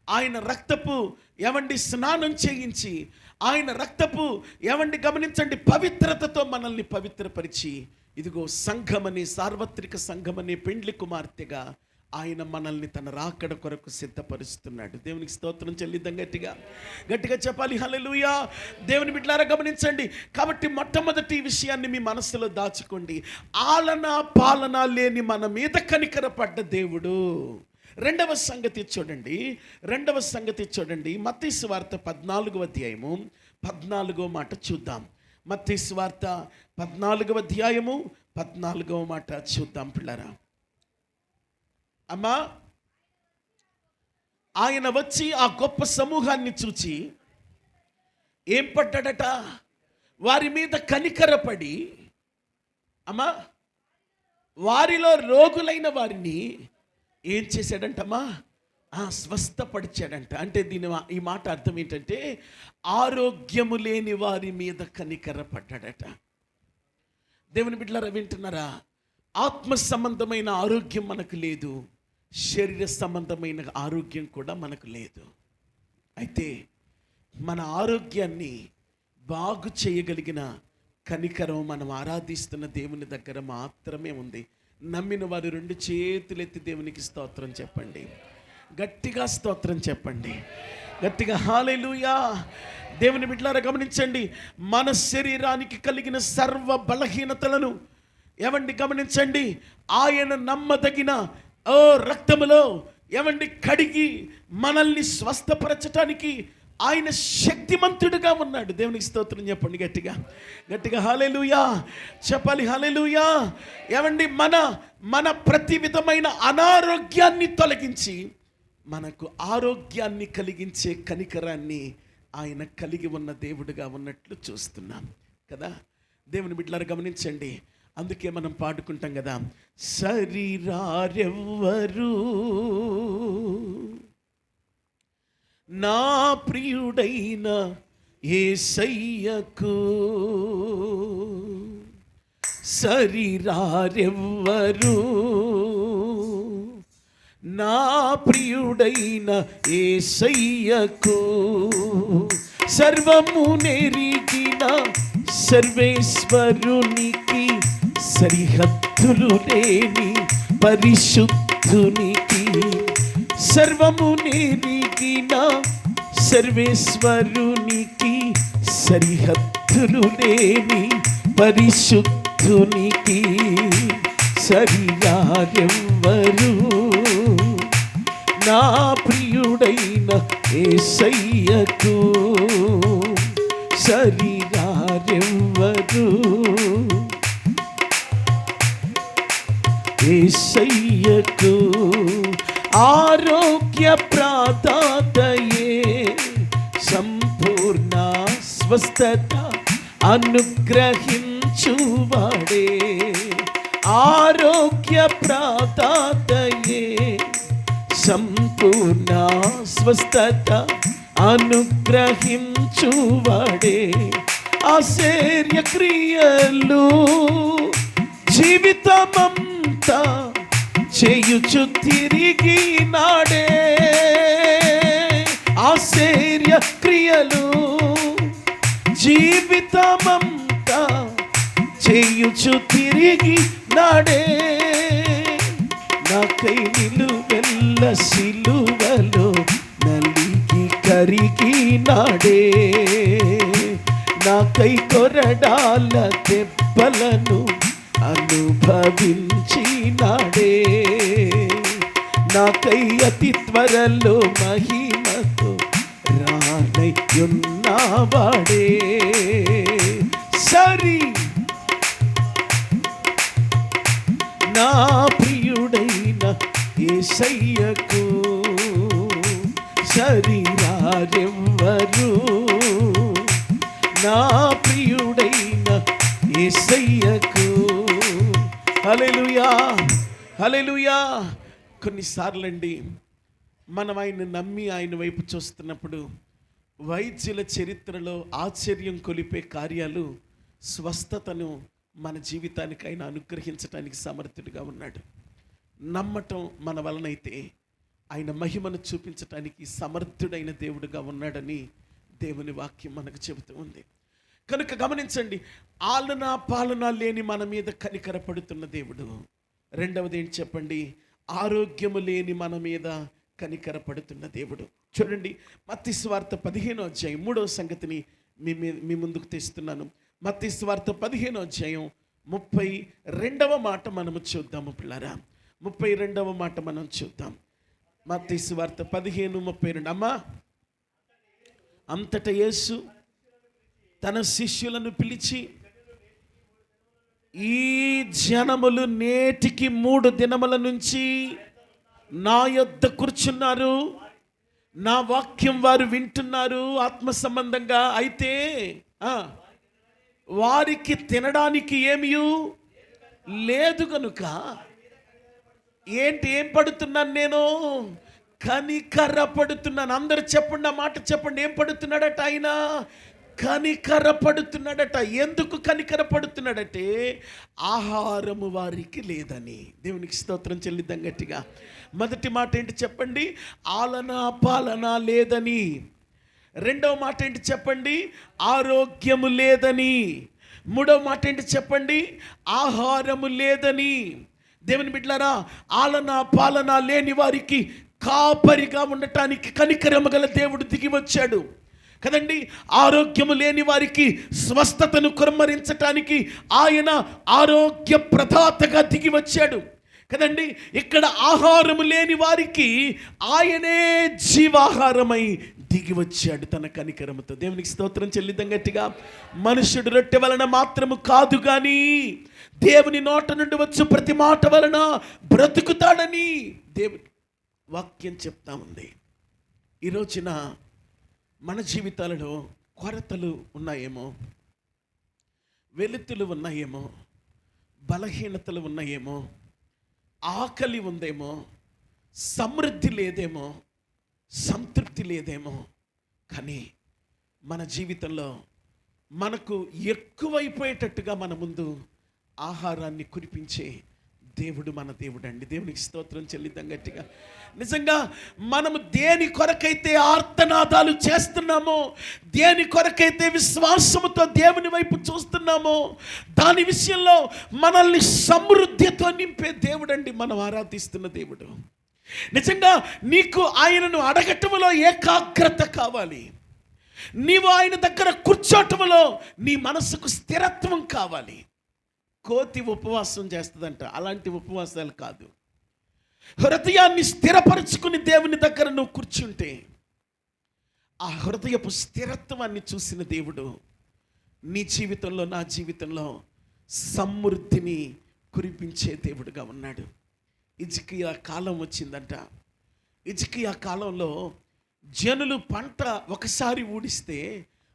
ఆయన రక్తపు స్నానం చేయించి, ఆయన రక్తపు గమనించండి పవిత్రతతో మనల్ని పవిత్రపరిచి, ఇదిగో సంఘమని, సార్వత్రిక సంఘమని పెండ్లి కుమార్తెగా ఆయన మనల్ని తన రాకడ కొరకు సిద్ధపరుస్తున్నాడు. దేవునికి స్తోత్రం చెల్లిద్దాం గట్టిగా చెప్పాలి, హల్లెలూయా. దేవుని బిడ్డలారా గమనించండి, కాబట్టి మొట్టమొదటి విషయాన్ని మీ మనసులో దాచుకోండి. ఆలన పాలన లేని మన మీద కనికరపడ్డ దేవుడు. రెండవ సంగతి చూడండి, మత్తయి సువార్త 14వ అధ్యాయము 14వ మాట చూద్దాం. మత్తయి సువార్త 14వ అధ్యాయము 14వ మాట చూద్దాం పిల్లరా. అమ్మా, ఆయన వచ్చి ఆ గొప్ప సమూహాన్ని చూచి ఏం పడ్డాడట? వారి మీద కనికరపడి, అమ్మా, వారిలో రోగులైన వారిని ఏం చేశాడంటమ్మా? స్వస్థపరిచాడంట. అంటే ఈ మాట అర్థం ఏంటంటే ఆరోగ్యము లేని వారి మీద కనికరపడ్డాడట. దేవుని బిడ్డలారా వింటున్నారా? ఆత్మ సంబంధమైన ఆరోగ్యం మనకు లేదు, శరీర సంబంధమైన ఆరోగ్యం కూడా మనకు లేదు. అయితే మన ఆరోగ్యాన్ని బాగు చేయగలిగిన కనికరం మనం ఆరాధిస్తున్న దేవుని దగ్గర మాత్రమే ఉంది. నమ్మిన వారు 2 చేతులెత్తి దేవునికి స్తోత్రం చెప్పండి, గట్టిగా స్తోత్రం చెప్పండి, గట్టిగా హల్లెలూయా. దేవుని బిడ్డలారా గమనించండి, మన శరీరానికి కలిగిన సర్వ బలహీనతలను గమనించండి, ఆయన నమ్మదగిన రక్తములో ఏమండి కడిగి మనల్ని స్వస్థపరచటానికి ఆయన శక్తిమంతుడుగా ఉన్నాడు. దేవునికి స్తోత్రం చెప్పండి గట్టిగా గట్టిగా. హల్లెలూయా చెప్పాలి. హల్లెలూయా. ఏమండి మన ప్రతి విధమైన అనారోగ్యాన్ని తొలగించి మనకు ఆరోగ్యాన్ని కలిగించే కనికరాన్ని ఆయన కలిగి ఉన్న దేవుడుగా ఉన్నట్లు చూస్తున్నాం కదా. దేవుని బిడ్డలారా గమనించండి. అందుకే మనం పాడుకుంటాం కదా, సరిరారెవ్వరు నా ప్రియుడైన యేసయ్యకు, సరిరారెవ్వరు నా ప్రియుడైన యేసయ్యకు, సర్వము నెరిగిన సర్వేశ్వరునికి, సరిహద్దులు లేని పరిశుద్ధునికి, సర్వము నెరిగిన సర్వేశ్వరునికి, సరిహద్దులు లేని పరిశుద్ధునికి, సరిరారెవ్వరు నా ప్రియుడైన యేసయ్యకు, సరిరారెవ్వరు యేసయ్యకు. ఆరోగ్య ప్రదాతయే సంపూర్ణ స్వస్థత అనుగ్రహించువాడే, ఆరోగ్య ప్రదాతయే సంపూర్ణ స్వస్థత అనుగ్రహించువాడే, ఆశ్చర్య క్రియలు జీవితమంతా చేయుచు తిరిగి నాడే, ఆశ్చర్య క్రియలు జీవితమంతా చేయుచు తిరిగి నాడే, నాకై నిలువెల్ల సిలువలో నలిగి కరిగి నాడే, నాకై కొరడాల దెబ్బలను అనుభవించినాడే, నాకై అతి త్వరలో మహిమతో రానయ్యున్నవాడే, సరి నా ప్రియుడైన యేసయ్యకు, సరిరారెవ్వరు నా ప్రియుడైన యేసయ్యకు. హల్లెలూయా హల్లెలూయా. కొన్నిసార్లండి మనం ఆయన నమ్మి ఆయన వైపు చూస్తున్నప్పుడు వైద్యుల చరిత్రలో ఆశ్చర్యం కొలిపే కార్యాలు, స్వస్థతను మన జీవితానికి ఆయన అనుగ్రహించడానికి సమర్థుడిగా ఉన్నాడు. నమ్మటం మన వలనైతే ఆయన మహిమను చూపించటానికి సమర్థుడైన దేవుడుగా ఉన్నాడని దేవుని వాక్యం మనకు చెబుతూ ఉంది. కనుక గమనించండి, ఆలన పాలన లేని మన మీద కనికరపడుతున్న దేవుడు. రెండవది ఏంటి చెప్పండి? ఆరోగ్యము లేని మన మీద కనికరపడుతున్న దేవుడు. చూడండి, మత్తయి సువార్త 15వ అధ్యాయం 3వ సంగతిని మీ ముందుకు తెస్తున్నాను. మత్తయి సువార్త 15వ అధ్యాయం 32వ మాట మనము చూద్దాము పిల్లరా. 32వ మాట మనం చూద్దాం. మత్తయి సువార్త 15:32. అమ్మా, అంతటా యేసు తన శిష్యులను పిలిచి, ఈ జనములు నేటికి 3 దినముల నుంచి నా యొద్ద కూర్చున్నారు, నా వాక్యం వారు వింటున్నారు ఆత్మ సంబంధంగా, అయితే వారికి తినడానికి ఏమీ లేదు కనుక ఏం పడుతున్నాను నేను? కనికర పడుతున్నాను. అందరు చెప్పండి, ఆ మాట చెప్పండి. ఏం పడుతున్నాడట ఆయన? కనికర పడుతున్నాడట. ఎందుకు కనికర పడుతున్నాడంటే ఆహారము వారికి లేదని. దేవునికి స్తోత్రం చెల్లిద్దాం గట్టిగా. మొదటి మాట ఏంటి చెప్పండి? ఆలన పాలన లేదని. రెండవ మాట ఏంటి చెప్పండి? ఆరోగ్యము లేదని. మూడవ మాట ఏంటి చెప్పండి? ఆహారము లేదని. దేవుని బిడ్డలారా, ఆలన పాలన లేని వారికి కాపరిగా ఉండటానికి కనికరము గల దేవుడు దిగి వచ్చాడు కదండి. ఆరోగ్యము లేని వారికి స్వస్థతను కుమ్మరించటానికి ఆయన ఆరోగ్య ప్రదాతగా దిగి వచ్చాడు. కదండి. ఇక్కడ ఆహారము లేని వారికి ఆయనే జీవాహారమై దిగి వచ్చాడు తన కనికరముతో. దేవునికి స్తోత్రం చెల్లిద్దాం గట్టిగా. మనుషుడు రొట్టె వలన మాత్రము కాదు కానీ దేవుని నోట నుండి వచ్చు ప్రతి మాట వలన బ్రతుకుతాడని దేవుని వాక్యం చెప్తా ఉంది. ఈ రోజున మన జీవితాలలో కొరతలు ఉన్నాయేమో, వెలుతులు ఉన్నాయేమో, బలహీనతలు ఉన్నాయేమో, ఆకలి ఉందేమో, సమృద్ధి లేదేమో, సంతృప్తి లేదేమో. కానీ మన జీవితంలో మనకు ఎక్కువైపోయేటట్టుగా మన ముందు ఆహారాన్ని కురిపించే దేవుడు మన దేవుడు అండి. దేవునికి స్తోత్రం చెల్లిద్దాం గట్టిగా. నిజంగా మనము దేని కొరకైతే ఆర్తనాదాలు చేస్తున్నామో, దేని కొరకైతే విశ్వాసముతో దేవుని వైపు చూస్తున్నామో, దాని విషయంలో మనల్ని సమృద్ధితో నింపే దేవుడు అండి మనం ఆరాధిస్తున్న దేవుడు. నిజంగా నీకు ఆయనను అడగటంలో ఏకాగ్రత కావాలి. నీవు ఆయన దగ్గర కూర్చోటంలో నీ మనసుకు స్థిరత్వం కావాలి. కోతి ఉపవాసం చేస్తుందంట, అలాంటి ఉపవాసాలు కాదు. హృదయాన్ని స్థిరపరుచుకుని దేవుని దగ్గర నువ్వు కూర్చుంటే ఆ హృదయపు స్థిరత్వాన్ని చూసిన దేవుడు నీ జీవితంలో, నా జీవితంలో సమృద్ధిని కురిపించే దేవుడుగా ఉన్నాడు. హిజ్కియా కాలం వచ్చిందంట. హిజ్కియా కాలంలో జనులు పంట ఒకసారి ఊడిస్తే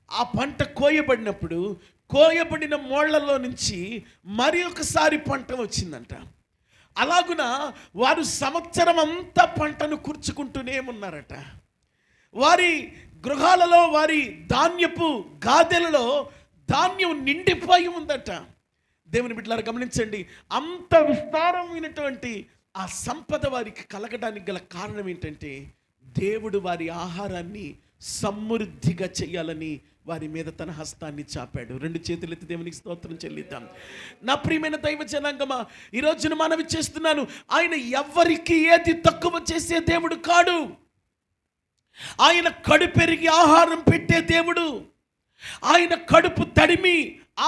ఆ పంట కోయబడినప్పుడు కోయబడిన మోళ్లలో నుంచి మరి ఒకసారి పంట వచ్చిందంట. అలాగున వారు సంవత్సరం అంతా పంటను కూర్చుకుంటూనే ఉన్నారట. వారి గృహాలలో, వారి ధాన్యపు గాదెలలో ధాన్యం నిండిపోయి ఉందట. దేవుని బిడ్డలారా గమనించండి, అంత విస్తారమైనటువంటి ఆ సంపద వారికి కలగడానికి గల కారణం ఏంటంటే దేవుడు వారి ఆహారాన్ని సమృద్ధిగా చేయాలని వారి మీద తన హస్తాన్ని చాపాడు. రెండు చేతులెత్తి దేవునికి స్తోత్రం చెల్లిద్దాం. నా ప్రియమైన దైవ జనాంగమా, ఈ రోజున మనవి చేస్తున్నాను, ఆయన ఎవ్వరికి ఏది తక్కువ చేసే దేవుడు కాడు. ఆయన కడుపెరిగి ఆహారం పెట్టే దేవుడు. ఆయన కడుపు తడిమి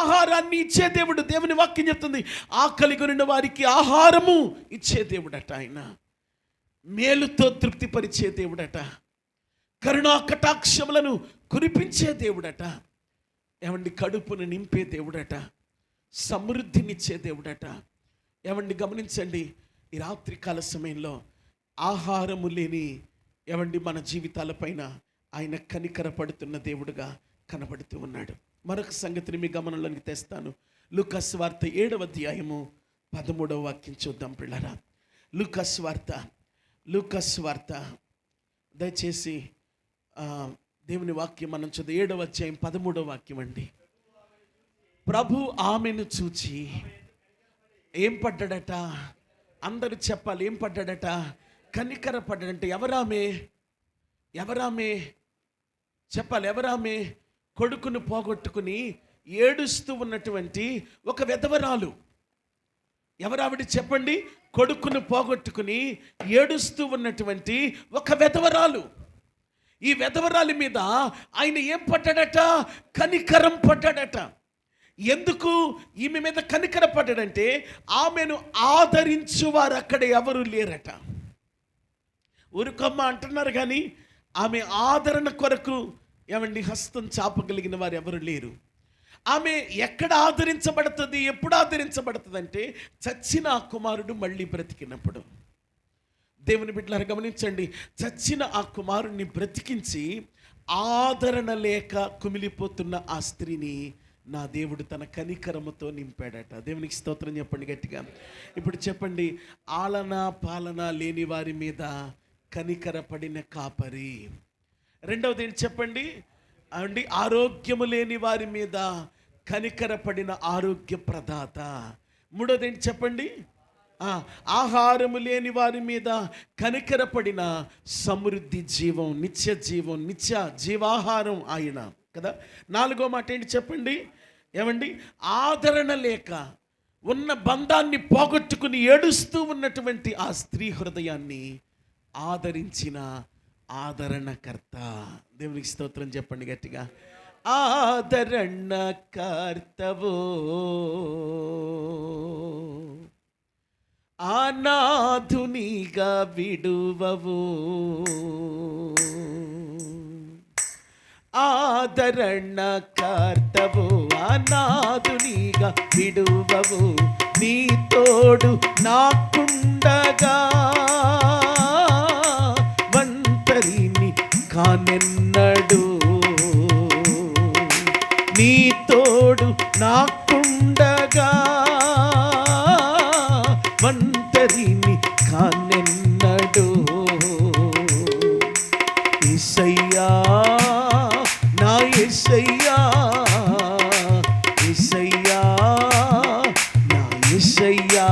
ఆహారాన్ని ఇచ్చే దేవుడు. దేవుని వాక్యం చెప్తుంది, ఆకలి కొనిన వారికి ఆహారము ఇచ్చే దేవుడట. ఆయన మేలుతో తృప్తిపరిచే దేవుడట. కరుణా కటాక్షములను కురిపించే దేవుడట. ఏమండి, కడుపును నింపే దేవుడట. సమృద్ధినిచ్చే దేవుడట. ఏమండి గమనించండి, ఈ రాత్రికాల సమయంలో ఆహారము లేని ఏమండి మన జీవితాలపైన ఆయన కనికర పడుతున్న దేవుడుగా కనబడుతూ ఉన్నాడు. మరొక సంగతిని మీ గమనంలోకి తెస్తాను. లూకాసు వార్త 7వ అధ్యాయము 13వ వాక్యం చూద్దాం పిల్లరా. లూకాసు వార్త దయచేసి దేవుని వాక్యం మనం చదువు. 7వ అధ్యాయం 13వ వాక్యం అండి. ప్రభు ఆమెను చూచి ఏం పడ్డాడట? అందరూ చెప్పాలి, ఏం పడ్డాడట? కనికర పడ్డాడంటే ఎవరామే చెప్పాలి. ఎవరామే? కొడుకును పోగొట్టుకుని ఏడుస్తూ ఉన్నటువంటి ఒక విధవరాలు. ఎవరావిడ చెప్పండి? కొడుకును పోగొట్టుకుని ఏడుస్తూ ఉన్నటువంటి ఒక విధవరాలు. ఈ విధవరాలి మీద ఆయన ఏం పడ్డాడట? కనికరం పడ్డాడట. ఎందుకు ఈమె మీద కనికర పడ్డాడంటే ఆమెను ఆదరించువారు అక్కడ ఎవరు లేరట. ఊరుకమ్మ అంటున్నారు కానీ ఆమె ఆదరణ కొరకు ఏమండి హస్తం చాపగలిగిన వారు ఎవరు లేరు. ఆమె ఎక్కడ ఆదరించబడుతుంది, ఎప్పుడు ఆదరించబడుతుంది అంటే చచ్చిన ఆ కుమారుడు మళ్ళీ బ్రతికినప్పుడు. దేవుని బిడ్డలారా గమనించండి, చచ్చిన ఆ కుమారుణ్ణి బ్రతికించి ఆదరణ లేక కుమిలిపోతున్న ఆ స్త్రీని నా దేవుడు తన కనికరముతో నింపాడట. దేవునికి స్తోత్రం చెప్పండి గట్టిగా. ఇప్పుడు చెప్పండి, ఆలన పాలన లేని వారి మీద కనికర పడిన కాపరి. రెండవది ఏంటి చెప్పండి అండి? ఆరోగ్యము లేని వారి మీద కనికర పడిన ఆరోగ్య ప్రదాత. మూడవది ఏంటి చెప్పండి? ఆహారము లేని వారి మీద కనికరపడిన సమృద్ధి జీవం, నిత్య జీవం, నిత్య జీవాహారం ఆయన కదా. నాలుగో మాట ఏంటి చెప్పండి? ఏమండి? ఆదరణ లేక ఉన్న బంధాన్ని పోగొట్టుకుని ఏడుస్తూ ఉన్నటువంటి ఆ స్త్రీ హృదయాన్ని ఆదరించిన ఆదరణకర్త. దేవునికి స్తోత్రం చెప్పండి గట్టిగా. ఆదరణకర్తవో అనాథునిగా విడువవు, ఆదరణ కర్తవు, అనాథునిగా విడువవు, నీ తోడు నాకుండగా వంటరిని కానెన్నడు, నీ తోడు నాకుండగా వంటరిని కానెన్నడు. యేసయ్యా నా యేసయ్యా, యేసయ్యా నా యేసయ్యా,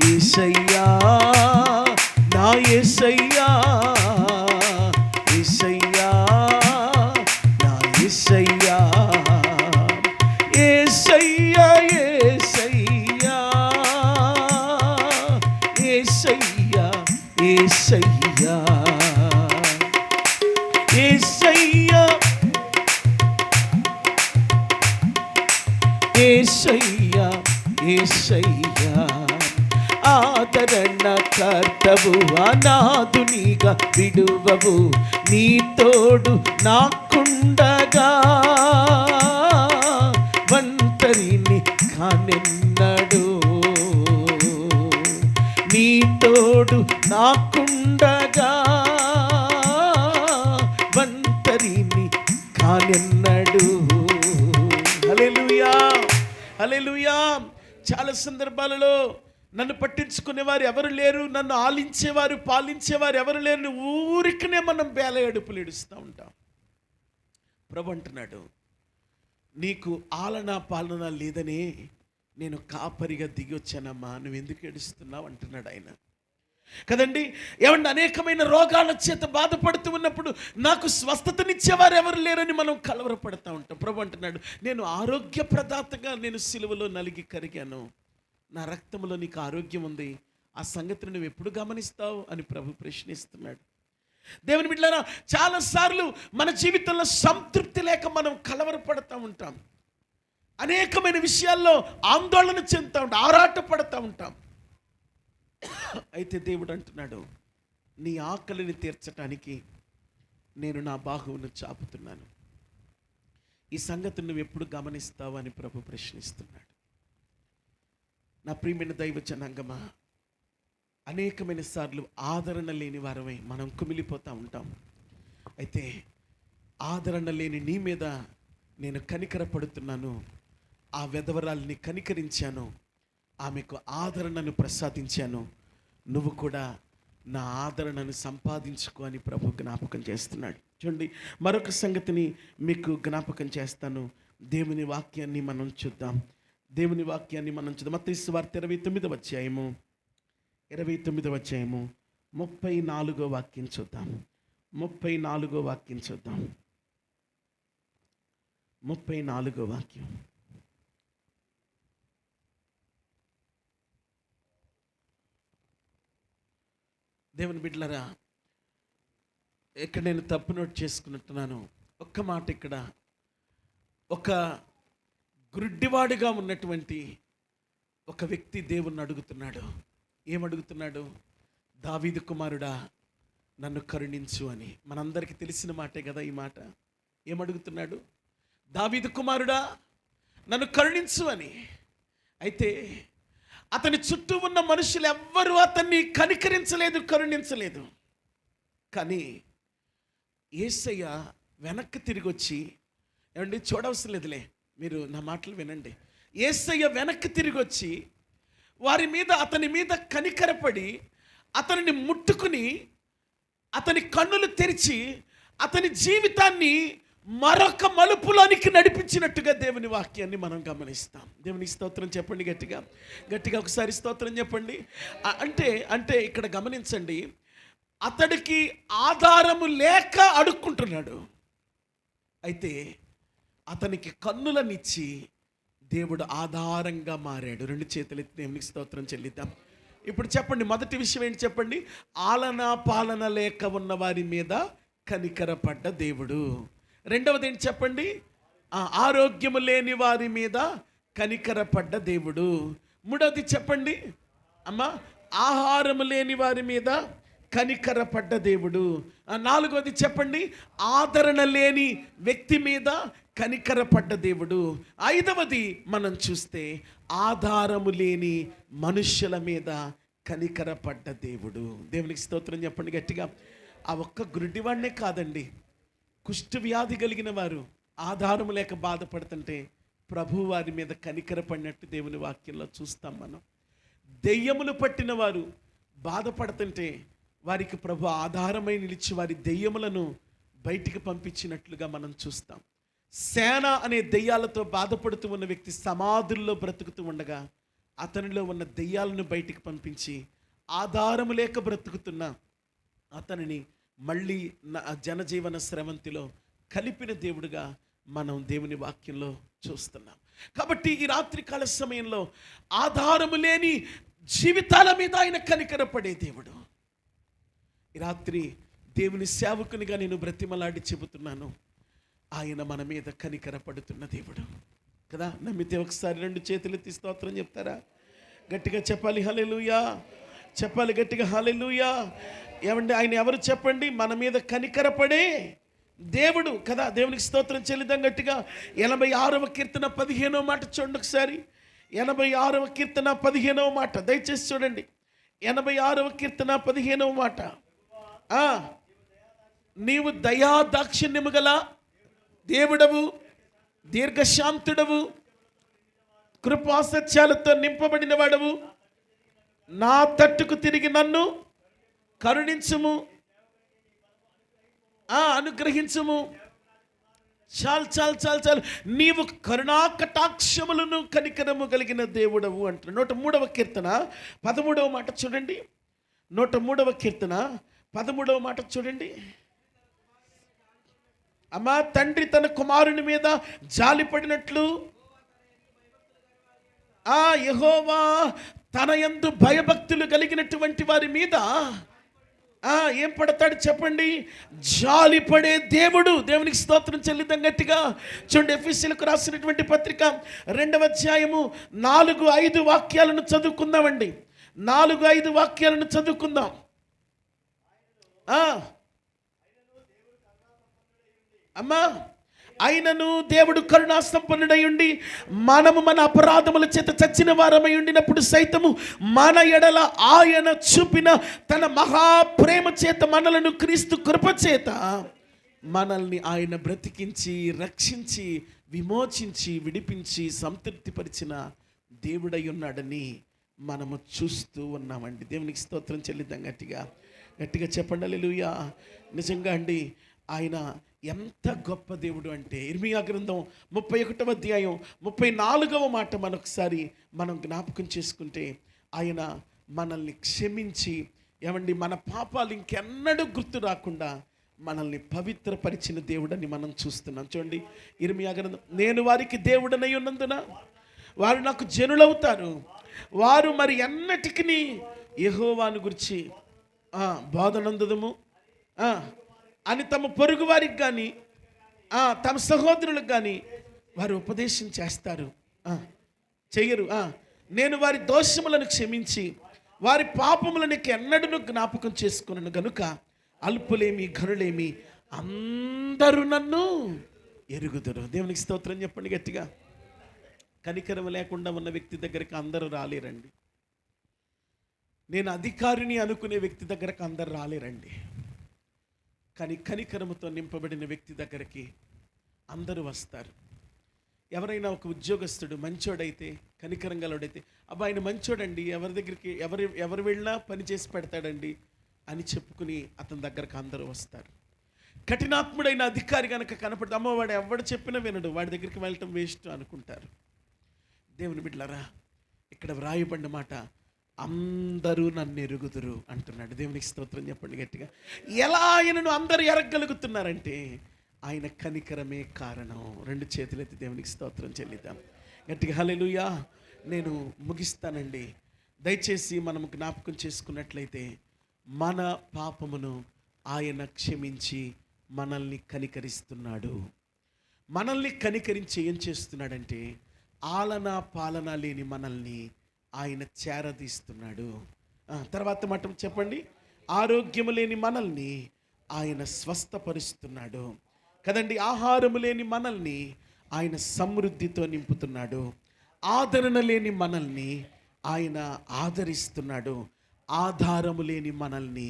యేసయ్యా నా యేసయ్యా, యేసయ్యా నా యేసయ్యా, యేసయ్యా యేసయ్యా, యేసయ్యా యేసయ్యా, యేసయ్యా యేసయ్యా యేసయ్యా, ఆదరణ కర్తవు, అనాథునిగా విడువవు, నీ తోడు నాకుండగా వంటరిని కానెన్నడు, నీ తోడు నాకుండగా వంటరిని కానెన్నడు. హల్లెలూయా హల్లెలూయా. చాలా సందర్భాలలో నన్ను పట్టించుకునేవారు ఎవరు లేరు, నన్ను ఆలించేవారు పాలించేవారు ఎవరు లేరు, ఊరికనే మనం బేల ఏడుపులు ఏడుస్తూ ఉంటాం. ప్రభు అంటున్నాడు, నీకు ఆలన పాలన లేదని నేను కాపరిగా దిగి వచ్చానమ్మా, నువ్వు ఎందుకు ఏడుస్తున్నావు అంటున్నాడు ఆయన కదండి. ఏమంటే అనేకమైన రోగాల చేత బాధపడుతూ ఉన్నప్పుడు నాకు స్వస్థతనిచ్చేవారు ఎవరు లేరని మనం కలవరపడుతూ ఉంటాం. ప్రభు అంటున్నాడు, నేను ఆరోగ్య ప్రదాతగా నేను సిలువలో నలిగి కరిగాను, నా రక్తంలో నీకు ఆరోగ్యం ఉంది, ఆ సంగతిని నువ్వు ఎప్పుడు గమనిస్తావు అని ప్రభు ప్రశ్నిస్తున్నాడు. దేవుని బిడ్డలారా, చాలాసార్లు మన జీవితంలో సంతృప్తి లేక మనం కలవరపడుతూ ఉంటాం, అనేకమైన విషయాల్లో ఆందోళన చెందుతూ ఉంటాం, ఆరాటపడుతూ ఉంటాం. అయితే దేవుడు అంటున్నాడు, నీ ఆకలిని తీర్చడానికి నేను నా బాహువును చాపుతున్నాను, ఈ సంగతిని నువ్వు ఎప్పుడు గమనిస్తావు అని ప్రభు ప్రశ్నిస్తున్నాడు. నా ప్రియమైన దైవ జనాంగమా, అనేకమైన సార్లు ఆదరణ లేని వారమై మనం కుమిలిపోతూ ఉంటాం. అయితే ఆదరణ లేని నీ మీద నేను కనికరపడుతున్నాను, ఆ వెధవరాల్ని కనికరించాను, ఆమెకు ఆదరణను ప్రసాదించాను, నువ్వు కూడా నా ఆదరణను సంపాదించుకో అని ప్రభు జ్ఞాపకం చేస్తున్నాడు. చూడండి, మరొక సంగతిని మీకు జ్ఞాపకం చేస్తాను. దేవుని వాక్యాన్ని మనం చూద్దాం. దేవుని వాక్యాన్ని మనం చూద్దాం. మత్తయి సువార్త 29వ అధ్యాయము 34వ వాక్యం చూద్దాం. 34వ వాక్యం చూద్దాం. 34వ వాక్యం. దేవుని బిడ్డలారా, ఇక్కడ నేను తప్పు నోట్ చేసుకున్నట్టున్నాను. ఒక్క మాట, ఇక్కడ ఒక గుడ్డివాడిగా ఉన్నటువంటి ఒక వ్యక్తి దేవుణ్ణి అడుగుతున్నాడు. ఏమడుగుతున్నాడు? దావీదు కుమారుడా నన్ను కరుణించు అని. మనందరికీ తెలిసిన మాటే కదా ఈ మాట. ఏమడుగుతున్నాడు? దావీదు కుమారుడా నన్ను కరుణించు అని. అయితే అతని చుట్టూ ఉన్న మనుషులు ఎవ్వరూ అతన్ని కనికరించలేదు, కరుణించలేదు. కానీ యేసయ్య వెనక్కి తిరిగి వచ్చి, ఏమండి చూడవలసిన లేదులే, మీరు నా మాటలు వినండి. యేసయ్య వెనక్కి తిరిగి వచ్చి అతని మీద కనికరపడి అతనిని ముట్టుకుని అతని కన్నులు తెరిచి అతని జీవితాన్ని మరొక మలుపులోనికి నడిపించినట్టుగా దేవుని వాక్యాన్ని మనం గమనిస్తాం. దేవునికి స్తోత్రం చెప్పండి, గట్టిగా గట్టిగా ఒకసారి స్తోత్రం చెప్పండి. అంటే ఇక్కడ గమనించండి, అతడికి ఆధారము లేక అడుక్కుంటున్నాడు. అయితే అతనికి కన్నులనిచ్చి దేవుడు ఆధారంగా మారాడు. రెండు చేతులెత్తి దేవునికి స్తోత్రం చెల్లిద్దాం. ఇప్పుడు చెప్పండి, మొదటి విషయం ఏంటి చెప్పండి? ఆలన పాలన లేక ఉన్న వారి మీద కనికరపడ్డ దేవుడు. రెండవది ఏంటి చెప్పండి? ఆరోగ్యము లేని వారి మీద కనికరపడ్డ దేవుడు. మూడవది చెప్పండి, అమ్మా, ఆహారం లేని వారి మీద కనికరపడ్డ దేవుడు. నాలుగోది చెప్పండి, ఆదరణ లేని వ్యక్తి మీద కనికరపడ్డ దేవుడు. ఐదవది మనం చూస్తే ఆధారము లేని మనుష్యుల మీద కనికరపడ్డ దేవుడు. దేవునికి స్తోత్రం చెప్పండి గట్టిగా. ఆ ఒక్క గుడ్డివాడినే కాదండి, కుష్టు వ్యాధి కలిగిన వారు ఆధారం లేక బాధపడుతుంటే ప్రభు వారి మీద కనికరపడినట్టు దేవుని వాక్యంలో చూస్తాం మనం. దెయ్యములు పట్టిన వారు బాధపడుతుంటే వారికి ప్రభు ఆధారమై నిలిచి వారి దెయ్యములను బయటికి పంపించినట్లుగా మనం చూస్తాం. సేన అనే దెయ్యాలతో బాధపడుతూ ఉన్న వ్యక్తి సమాధుల్లో బ్రతుకుతూ ఉండగా అతనిలో ఉన్న దెయ్యాలను బయటికి పంపించి ఆధారము లేక బ్రతుకుతున్న అతనిని మళ్ళీ జనజీవన స్రవంతిలో కలిపిన దేవుడుగా మనం దేవుని వాక్యంలో చూస్తున్నాం. కాబట్టి ఈ రాత్రికాల సమయంలో ఆధారము లేని జీవితాల మీద ఆయన కనికరపడే దేవుడు. ఈ రాత్రి దేవుని సేవకునిగా నేను బ్రతిమలాడి చెబుతున్నాను, ఆయన మన మీద కనికరపడుతున్న దేవుడు కదా. నమ్మితే ఒకసారి 2 చేతులెత్తి స్తోత్రం చెప్తారా? గట్టిగా చెప్పాలి హల్లెలూయా, చెప్పాలి గట్టిగా హల్లెలూయా. ఏమండి, ఆయన ఎవరు చెప్పండి? మన మీద కనికరపడే దేవుడు కదా. దేవునికి స్తోత్రం చెల్లిద్దాం గట్టిగా. 86వ కీర్తన 15వ మాట చూడండి ఒకసారి. 86వ కీర్తన 15వ మాట దయచేసి చూడండి. 86వ కీర్తన 15వ మాట. నీవు దయా దాక్షిణ్యము గల దేవుడవు, దీర్ఘశాంతుడవు, కృపాసత్యాలతో నింపబడిన వాడవు, నా తట్టుకు తిరిగి నన్ను కరుణించుము, అనుగ్రహించుము. చాలు చాలు చాలు చాలు. నీవు కరుణా కటాక్షములను కనికరము కలిగిన దేవుడవు అంటున్నాడు. 103వ కీర్తన 13వ మాట చూడండి. 103వ కీర్తన 13వ మాట చూడండి. అమ్మా, తండ్రి తన కుమారుని మీద జాలిపడినట్లు యెహోవా తన యందు భయభక్తులు కలిగినటువంటి వారి మీద ఏం పడతాడు చెప్పండి? జాలిపడే దేవుడు. దేవునికి స్తోత్రం చెల్లిద్దాం గట్టిగా. చూడండి, ఎఫెసీయులకు రాసినటువంటి పత్రిక 2వ అధ్యాయము 4-5 వాక్యాలను చదువుకుందామండి. 4-5 వాక్యాలను చదువుకుందాం. అమ్మా, అయినను దేవుడు కరుణా సంపన్నుడై ఉండి మనము మన అపరాధముల చేత చచ్చిన వారమై ఉండినప్పుడు సైతము మన ఎడల ఆయన చూపిన తన మహాప్రేమ చేత మనలను క్రీస్తు కృప చేత మనల్ని ఆయన బ్రతికించి రక్షించి విమోచించి విడిపించి సంతృప్తిపరిచిన దేవుడై ఉన్నాడని మనము చూస్తూ ఉన్నామండి. దేవునికి స్తోత్రం చెల్లిద్దాం గట్టిగా. గట్టిగా చెప్పండి హల్లెలూయా. నిజంగా అండి, ఆయన ఎంత గొప్ప దేవుడు అంటే ఇర్మియా గ్రంథం 31వ అధ్యాయం 34వ మాట మనొకసారి మనం జ్ఞాపకం చేసుకుంటే ఆయన మనల్ని క్షమించి ఏమండి మన పాపాలు ఇంకెన్నడూ గుర్తు రాకుండా మనల్ని పవిత్రపరిచిన దేవుడని మనం చూస్తున్నాం. చూడండి, ఇర్మియా గ్రంథం, నేను వారికి దేవుడనై ఉన్నందున వారు నాకు జనులవుతారు, వారు మరి ఎన్నటికి యెహోవాను గురించి బోధనందుదము అని తమ పొరుగు వారికి కానీ తమ సహోదరులకు కానీ వారు ఉపదేశం చేస్తారు, చెయ్యరు. నేను వారి దోషములను క్షమించి వారి పాపములను ఎన్నడూ జ్ఞాపకం చేసుకున్నాను గనుక అల్పులేమి ఘనులేమి అందరూ నన్ను ఎరుగుదురు. దేవునికి స్తోత్రం చెప్పండి గట్టిగా. కనికరం లేకుండా ఉన్న వ్యక్తి దగ్గరికి అందరూ రాలేరండి. నేను అధికారిని అనుకునే వ్యక్తి దగ్గరకు అందరు రాలేరండి. కానీ కనికరముతో నింపబడిన వ్యక్తి దగ్గరికి అందరూ వస్తారు. ఎవరైనా ఒక ఉద్యోగస్తుడు మంచోడైతే, కనికరం గలవాడైతే, అబ్బా ఆయన మంచోడండి, ఎవరి దగ్గరికి ఎవరు వెళ్ళినా పని చేసి పెడతాడండి అని చెప్పుకుని అతని దగ్గరకు అందరూ వస్తారు. కఠినాత్ముడైన అధికారి కనుక కనపడితే, అమ్మ వాడు ఎవడు చెప్పినా వినడు, వాడి దగ్గరికి వెళ్ళటం వేస్ట్ అనుకుంటారు. దేవుని బిడ్డలారా, ఇక్కడ వ్రాయబడిన మాట అందరూ నన్ను ఎరుగుదురు అంటున్నాడు. దేవునికి స్తోత్రం చెప్పండి గట్టిగా. ఎలా ఆయనను అందరూ ఎరగలుగుతున్నారంటే ఆయన కనికరమే కారణం. 2 చేతులెత్తి దేవునికి స్తోత్రం చెల్లిద్దాం గట్టిగా. హల్లెలూయా. నేను ముగిస్తానండి. దయచేసి మనం జ్ఞాపకం చేసుకున్నట్లయితే మన పాపమును ఆయన క్షమించి మనల్ని కనికరిస్తున్నాడు. మనల్ని కనికరించి ఏం చేస్తున్నాడంటే ఆలన పాలన లేని మనల్ని ఆయన చేరదీస్తున్నాడు. తర్వాత మాట చెప్పండి. ఆరోగ్యము లేని మనల్ని ఆయన స్వస్థపరుస్తున్నాడు కదండి. ఆహారము లేని మనల్ని ఆయన సమృద్ధితో నింపుతున్నాడు. ఆదరణ లేని మనల్ని ఆయన ఆదరిస్తున్నాడు. ఆధారము లేని మనల్ని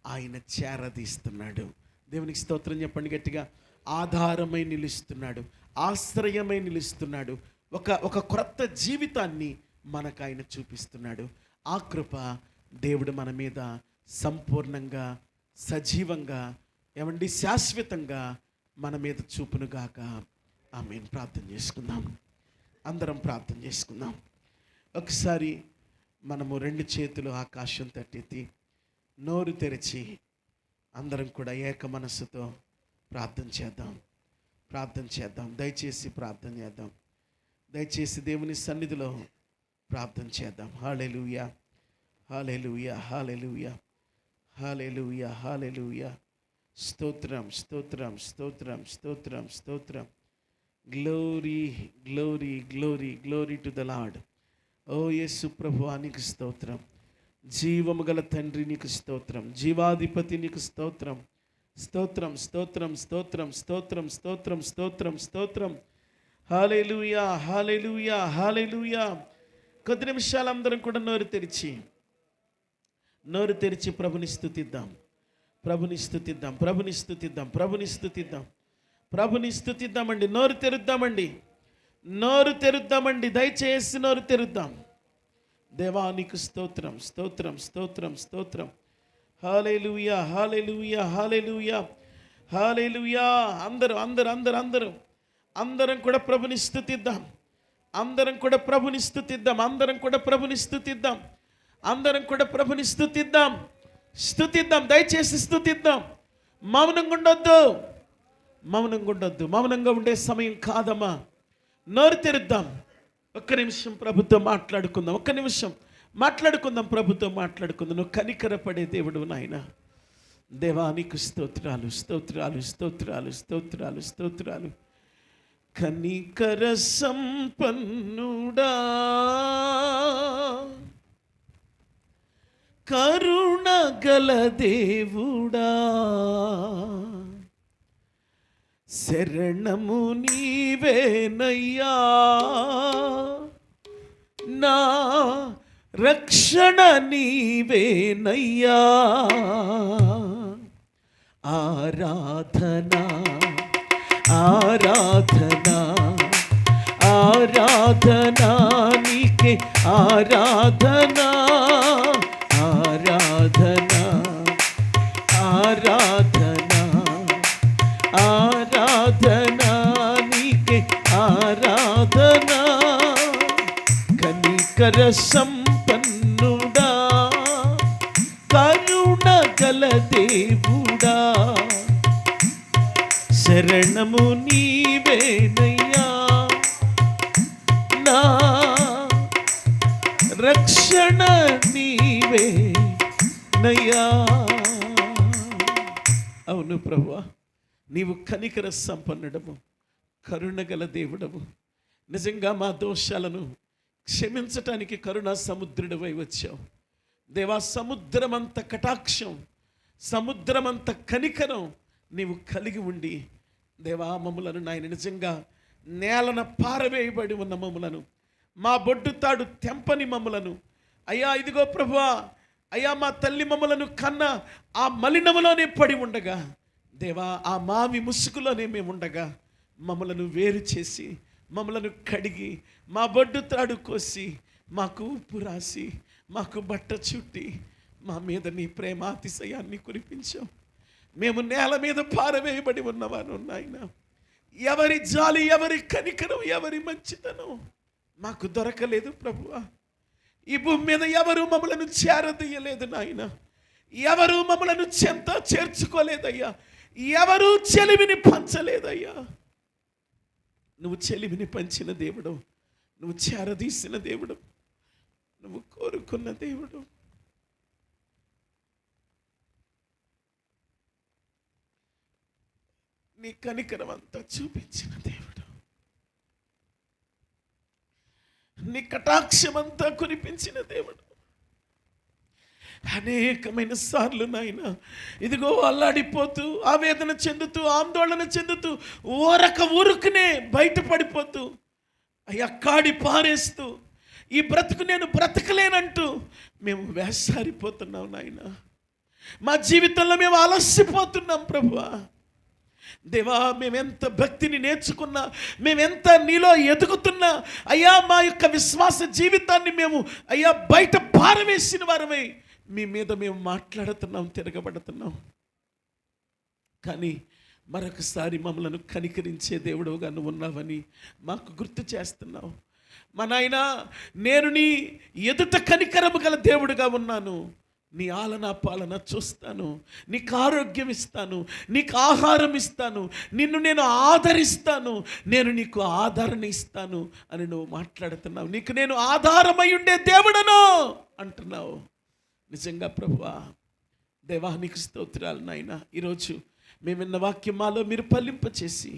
ఆయన చేరదీస్తున్నాడు. దేవునికి స్తోత్రం చెప్పండి గట్టిగా. ఆధారమై నిలుస్తున్నాడు, ఆశ్రయమై నిలుస్తున్నాడు. ఒక క్రొత్త జీవితాన్ని మనకు ఆయన చూపిస్తున్నాడు. ఆ కృప దేవుడు మన మీద సంపూర్ణంగా, సజీవంగా, ఏమండి శాశ్వతంగా మన మీద చూపునుగాక. ఆమేన్. ప్రార్థన చేసుకుందాం. అందరం ప్రార్థన చేసుకుందాం. ఒకసారి మనము 2 చేతులు ఆకాశం తట్టెత్తి నోరు తెరిచి అందరం కూడా ఏక మనస్సుతో ప్రార్థన చేద్దాం. ప్రార్థన చేద్దాం. దయచేసి ప్రార్థన చేద్దాం. దయచేసి దేవుని సన్నిధిలో ప్రార్థన చేద్దాం. హల్లెలూయా, హల్లెలూయా, హల్లెలూయా, హల్లెలూయా, హల్లెలూయా. స్తోత్రం, స్తోత్రం, స్తోత్రం, స్తోత్రం, స్తోత్రం. Glory, glory, glory, glory to the lord. ఓ యేసు ప్రభువా నీకు స్తోత్రం. జీవము గల తండ్రి నీకు స్తోత్రం. జీవాధిపతి నీకు స్తోత్రం. స్తోత్రం, స్తోత్రం, స్తోత్రం, స్తోత్రం, స్తోత్రం, స్తోత్రం, స్తోత్రం. హల్లెలూయా, హల్లెలూయా, హల్లెలూయా. కొద్ది నిమిషాలు అందరం కూడా నోరు తెరిచి ప్రభుని స్తుతిద్దాం. ప్రభుని స్తుతిద్దాం. ప్రభుని స్తుతిద్దాం. ప్రభుని స్తుతిద్దాం. ప్రభుని స్తుతిద్దామండి. నోరు తెరుద్దామండి. నోరు తెరుద్దామండి. దయచేసి నోరు తెరుద్దాం. దేవా నీకు స్తోత్రం, స్తోత్రం, స్తోత్రం, స్తోత్రం. హల్లెలూయా, హల్లెలూయా, హల్లెలూయా, హల్లెలూయా. అందరూ అందరూ అందరూ అందరూ అందరం కూడా ప్రభుని స్తుతిద్దాం. అందరం కూడా ప్రభుని స్తుతిద్దాం. అందరం కూడా ప్రభుని స్తుతిద్దాం. అందరం కూడా ప్రభుని స్తుతిద్దాం. స్తుతిద్దాం. దయచేసి స్తుతిద్దాం. మౌనంగా ఉండొద్దు. మౌనంగా ఉండొద్దు. మౌనంగా ఉండే సమయం కాదమ్మా. నోరు తెరుద్దాం. ఒక్క నిమిషం ప్రభుతో మాట్లాడుకుందాం. ఒక్క నిమిషం మాట్లాడుకుందాం. ప్రభుతో మాట్లాడుకుందాం. నువ్వు కనికరపడే దేవుడు నాయన. దేవానికి స్తోత్రాలు, స్తోత్రాలు, స్తోత్రాలు, స్తోత్రాలు, స్తోత్రాలు. కనికర సంపన్నుడా, కరుణ గల దేవుడా, శరణము నీవేనయ్యా, నా రక్షణ నీవేనయ్యా. ఆరాధనా, ఆరాధనా, ఆరాధనా నీకే. ఆరాధనా, ఆరాధనా, ఆరాధనా, ఆరాధనా నీకే. ఆరాధనా. కనికర సంపన్నుడా, కరుణ గల దేవుడా, శరణము నీవేనయ్యా, నా రక్షణ నీవేనయ్యా. అవును ప్రభువా, నీవు కనికర సంపన్నుడము, కరుణగల దేవుడము. నిజంగా మా దోషాలను క్షమించటానికి కరుణా సముద్రుడివై వచ్చావు దేవా. సముద్రమంత కటాక్షం, సముద్రమంత కనికరం నీవు కలిగి ఉండి దేవా మమ్ములను నాయన నిజంగా నేలన పారవేయబడి ఉన్న మమ్ములను, మా బొడ్డు తాడు తెంపని మమ్ములను అయ్యా, ఇదిగో ప్రభువా, అయ్యా మా తల్లి మమ్ములను కన్న ఆ మలినములోనే పడి ఉండగా దేవా, ఆ మావి ముసుగులోనే మేము ఉండగా మమ్మలను వేరు చేసి, మమ్మలను కడిగి, మా బొడ్డు తాడు కోసి, మాకు ఉప్పు రాసి, మాకు బట్ట చుట్టి, మా మీద నీ ప్రేమాతిశయాన్ని కురిపించావు. మేము నేల మీద పారవేయబడి ఉన్నవారు నాయన. ఎవరి జాలి, ఎవరి కనికరం, ఎవరి మంచితనం మాకు దొరకలేదు ప్రభువా. ఈ భూమి మీద ఎవరు మమ్మలను చేరదీయలేదు నాయన. ఎవరు మమ్మలను చెంత చేర్చుకోలేదయ్యా. ఎవరు చెలిమిని పంచలేదయ్యా. నువ్వు చెలిమిని పంచిన దేవుడు, నువ్వు చేరదీసిన దేవుడు, నువ్వు కోరుకున్న దేవుడు. నీ కనికరం అంతా చూపించిన దేవుడు, నీ కటాక్షమంతా కురిపించిన దేవుడు. అనేకమైన సార్లు నాయన ఇదిగో అల్లాడిపోతూ, ఆవేదన చెందుతూ, ఆందోళన చెందుతూ, ఊరుకునే బయటపడిపోతూ, అయ్యా కాడి పారేస్తూ, ఈ బ్రతుకు నేను బ్రతకలేనంటూ మేము వేసారిపోతున్నాం నాయన. మా జీవితంలో మేము అలసిపోతున్నాం ప్రభువా. దేవా, మేమెంత భక్తిని నేర్చుకున్నా, మేమెంత నీలో ఎదుగుతున్నా, అయ్యా మా యొక్క విశ్వాస జీవితాన్ని మేము అయ్యా బయట పారవేసిన వారమై మీ మీద మేము మాట్లాడుతున్నాం, తిరగబడుతున్నాం. కానీ మరొకసారి మమ్మలను కనికరించే దేవుడుగా నువ్వు ఉన్నావని మాకు గుర్తు చేస్తున్నావు. మా నాయన, నేను నీ ఎదుట కనికరము గల దేవుడుగా ఉన్నాను. నీ ఆలన పాలన చూస్తాను, నీకు ఆరోగ్యం ఇస్తాను, నీకు ఆహారం ఇస్తాను, నిన్ను నేను ఆదరిస్తాను, నేను నీకు ఆదరణ ఇస్తాను అని నువ్వు మాట్లాడుతున్నావు. నీకు నేను ఆధారమై ఉండే దేవుడను అంటున్నావు. నిజంగా ప్రభువా, దేవానికి స్తోత్రాలు నాయన. ఈరోజు మేము విన్న వాక్యం మాలో మీరు ఫలింపచేసి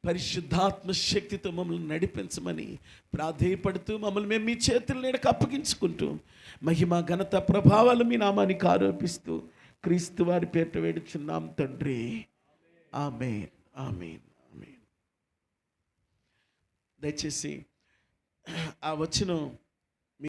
పరిశుద్ధాత్మ శక్తితో మమ్మల్ని నడిపించమని ప్రాధేయపడుతూ మమ్మల్ని మేము మీ చేతుల నీడకు అప్పగించుకుంటూ మహిమ ఘనత ప్రభావాలు మీ నామానికి ఆరోపిస్తూ క్రీస్తు వారి పేరిట వేడుచున్నాం తండ్రి. ఆమేన్, ఆమేన్, ఆమేన్. దయచేసి ఆ వచనం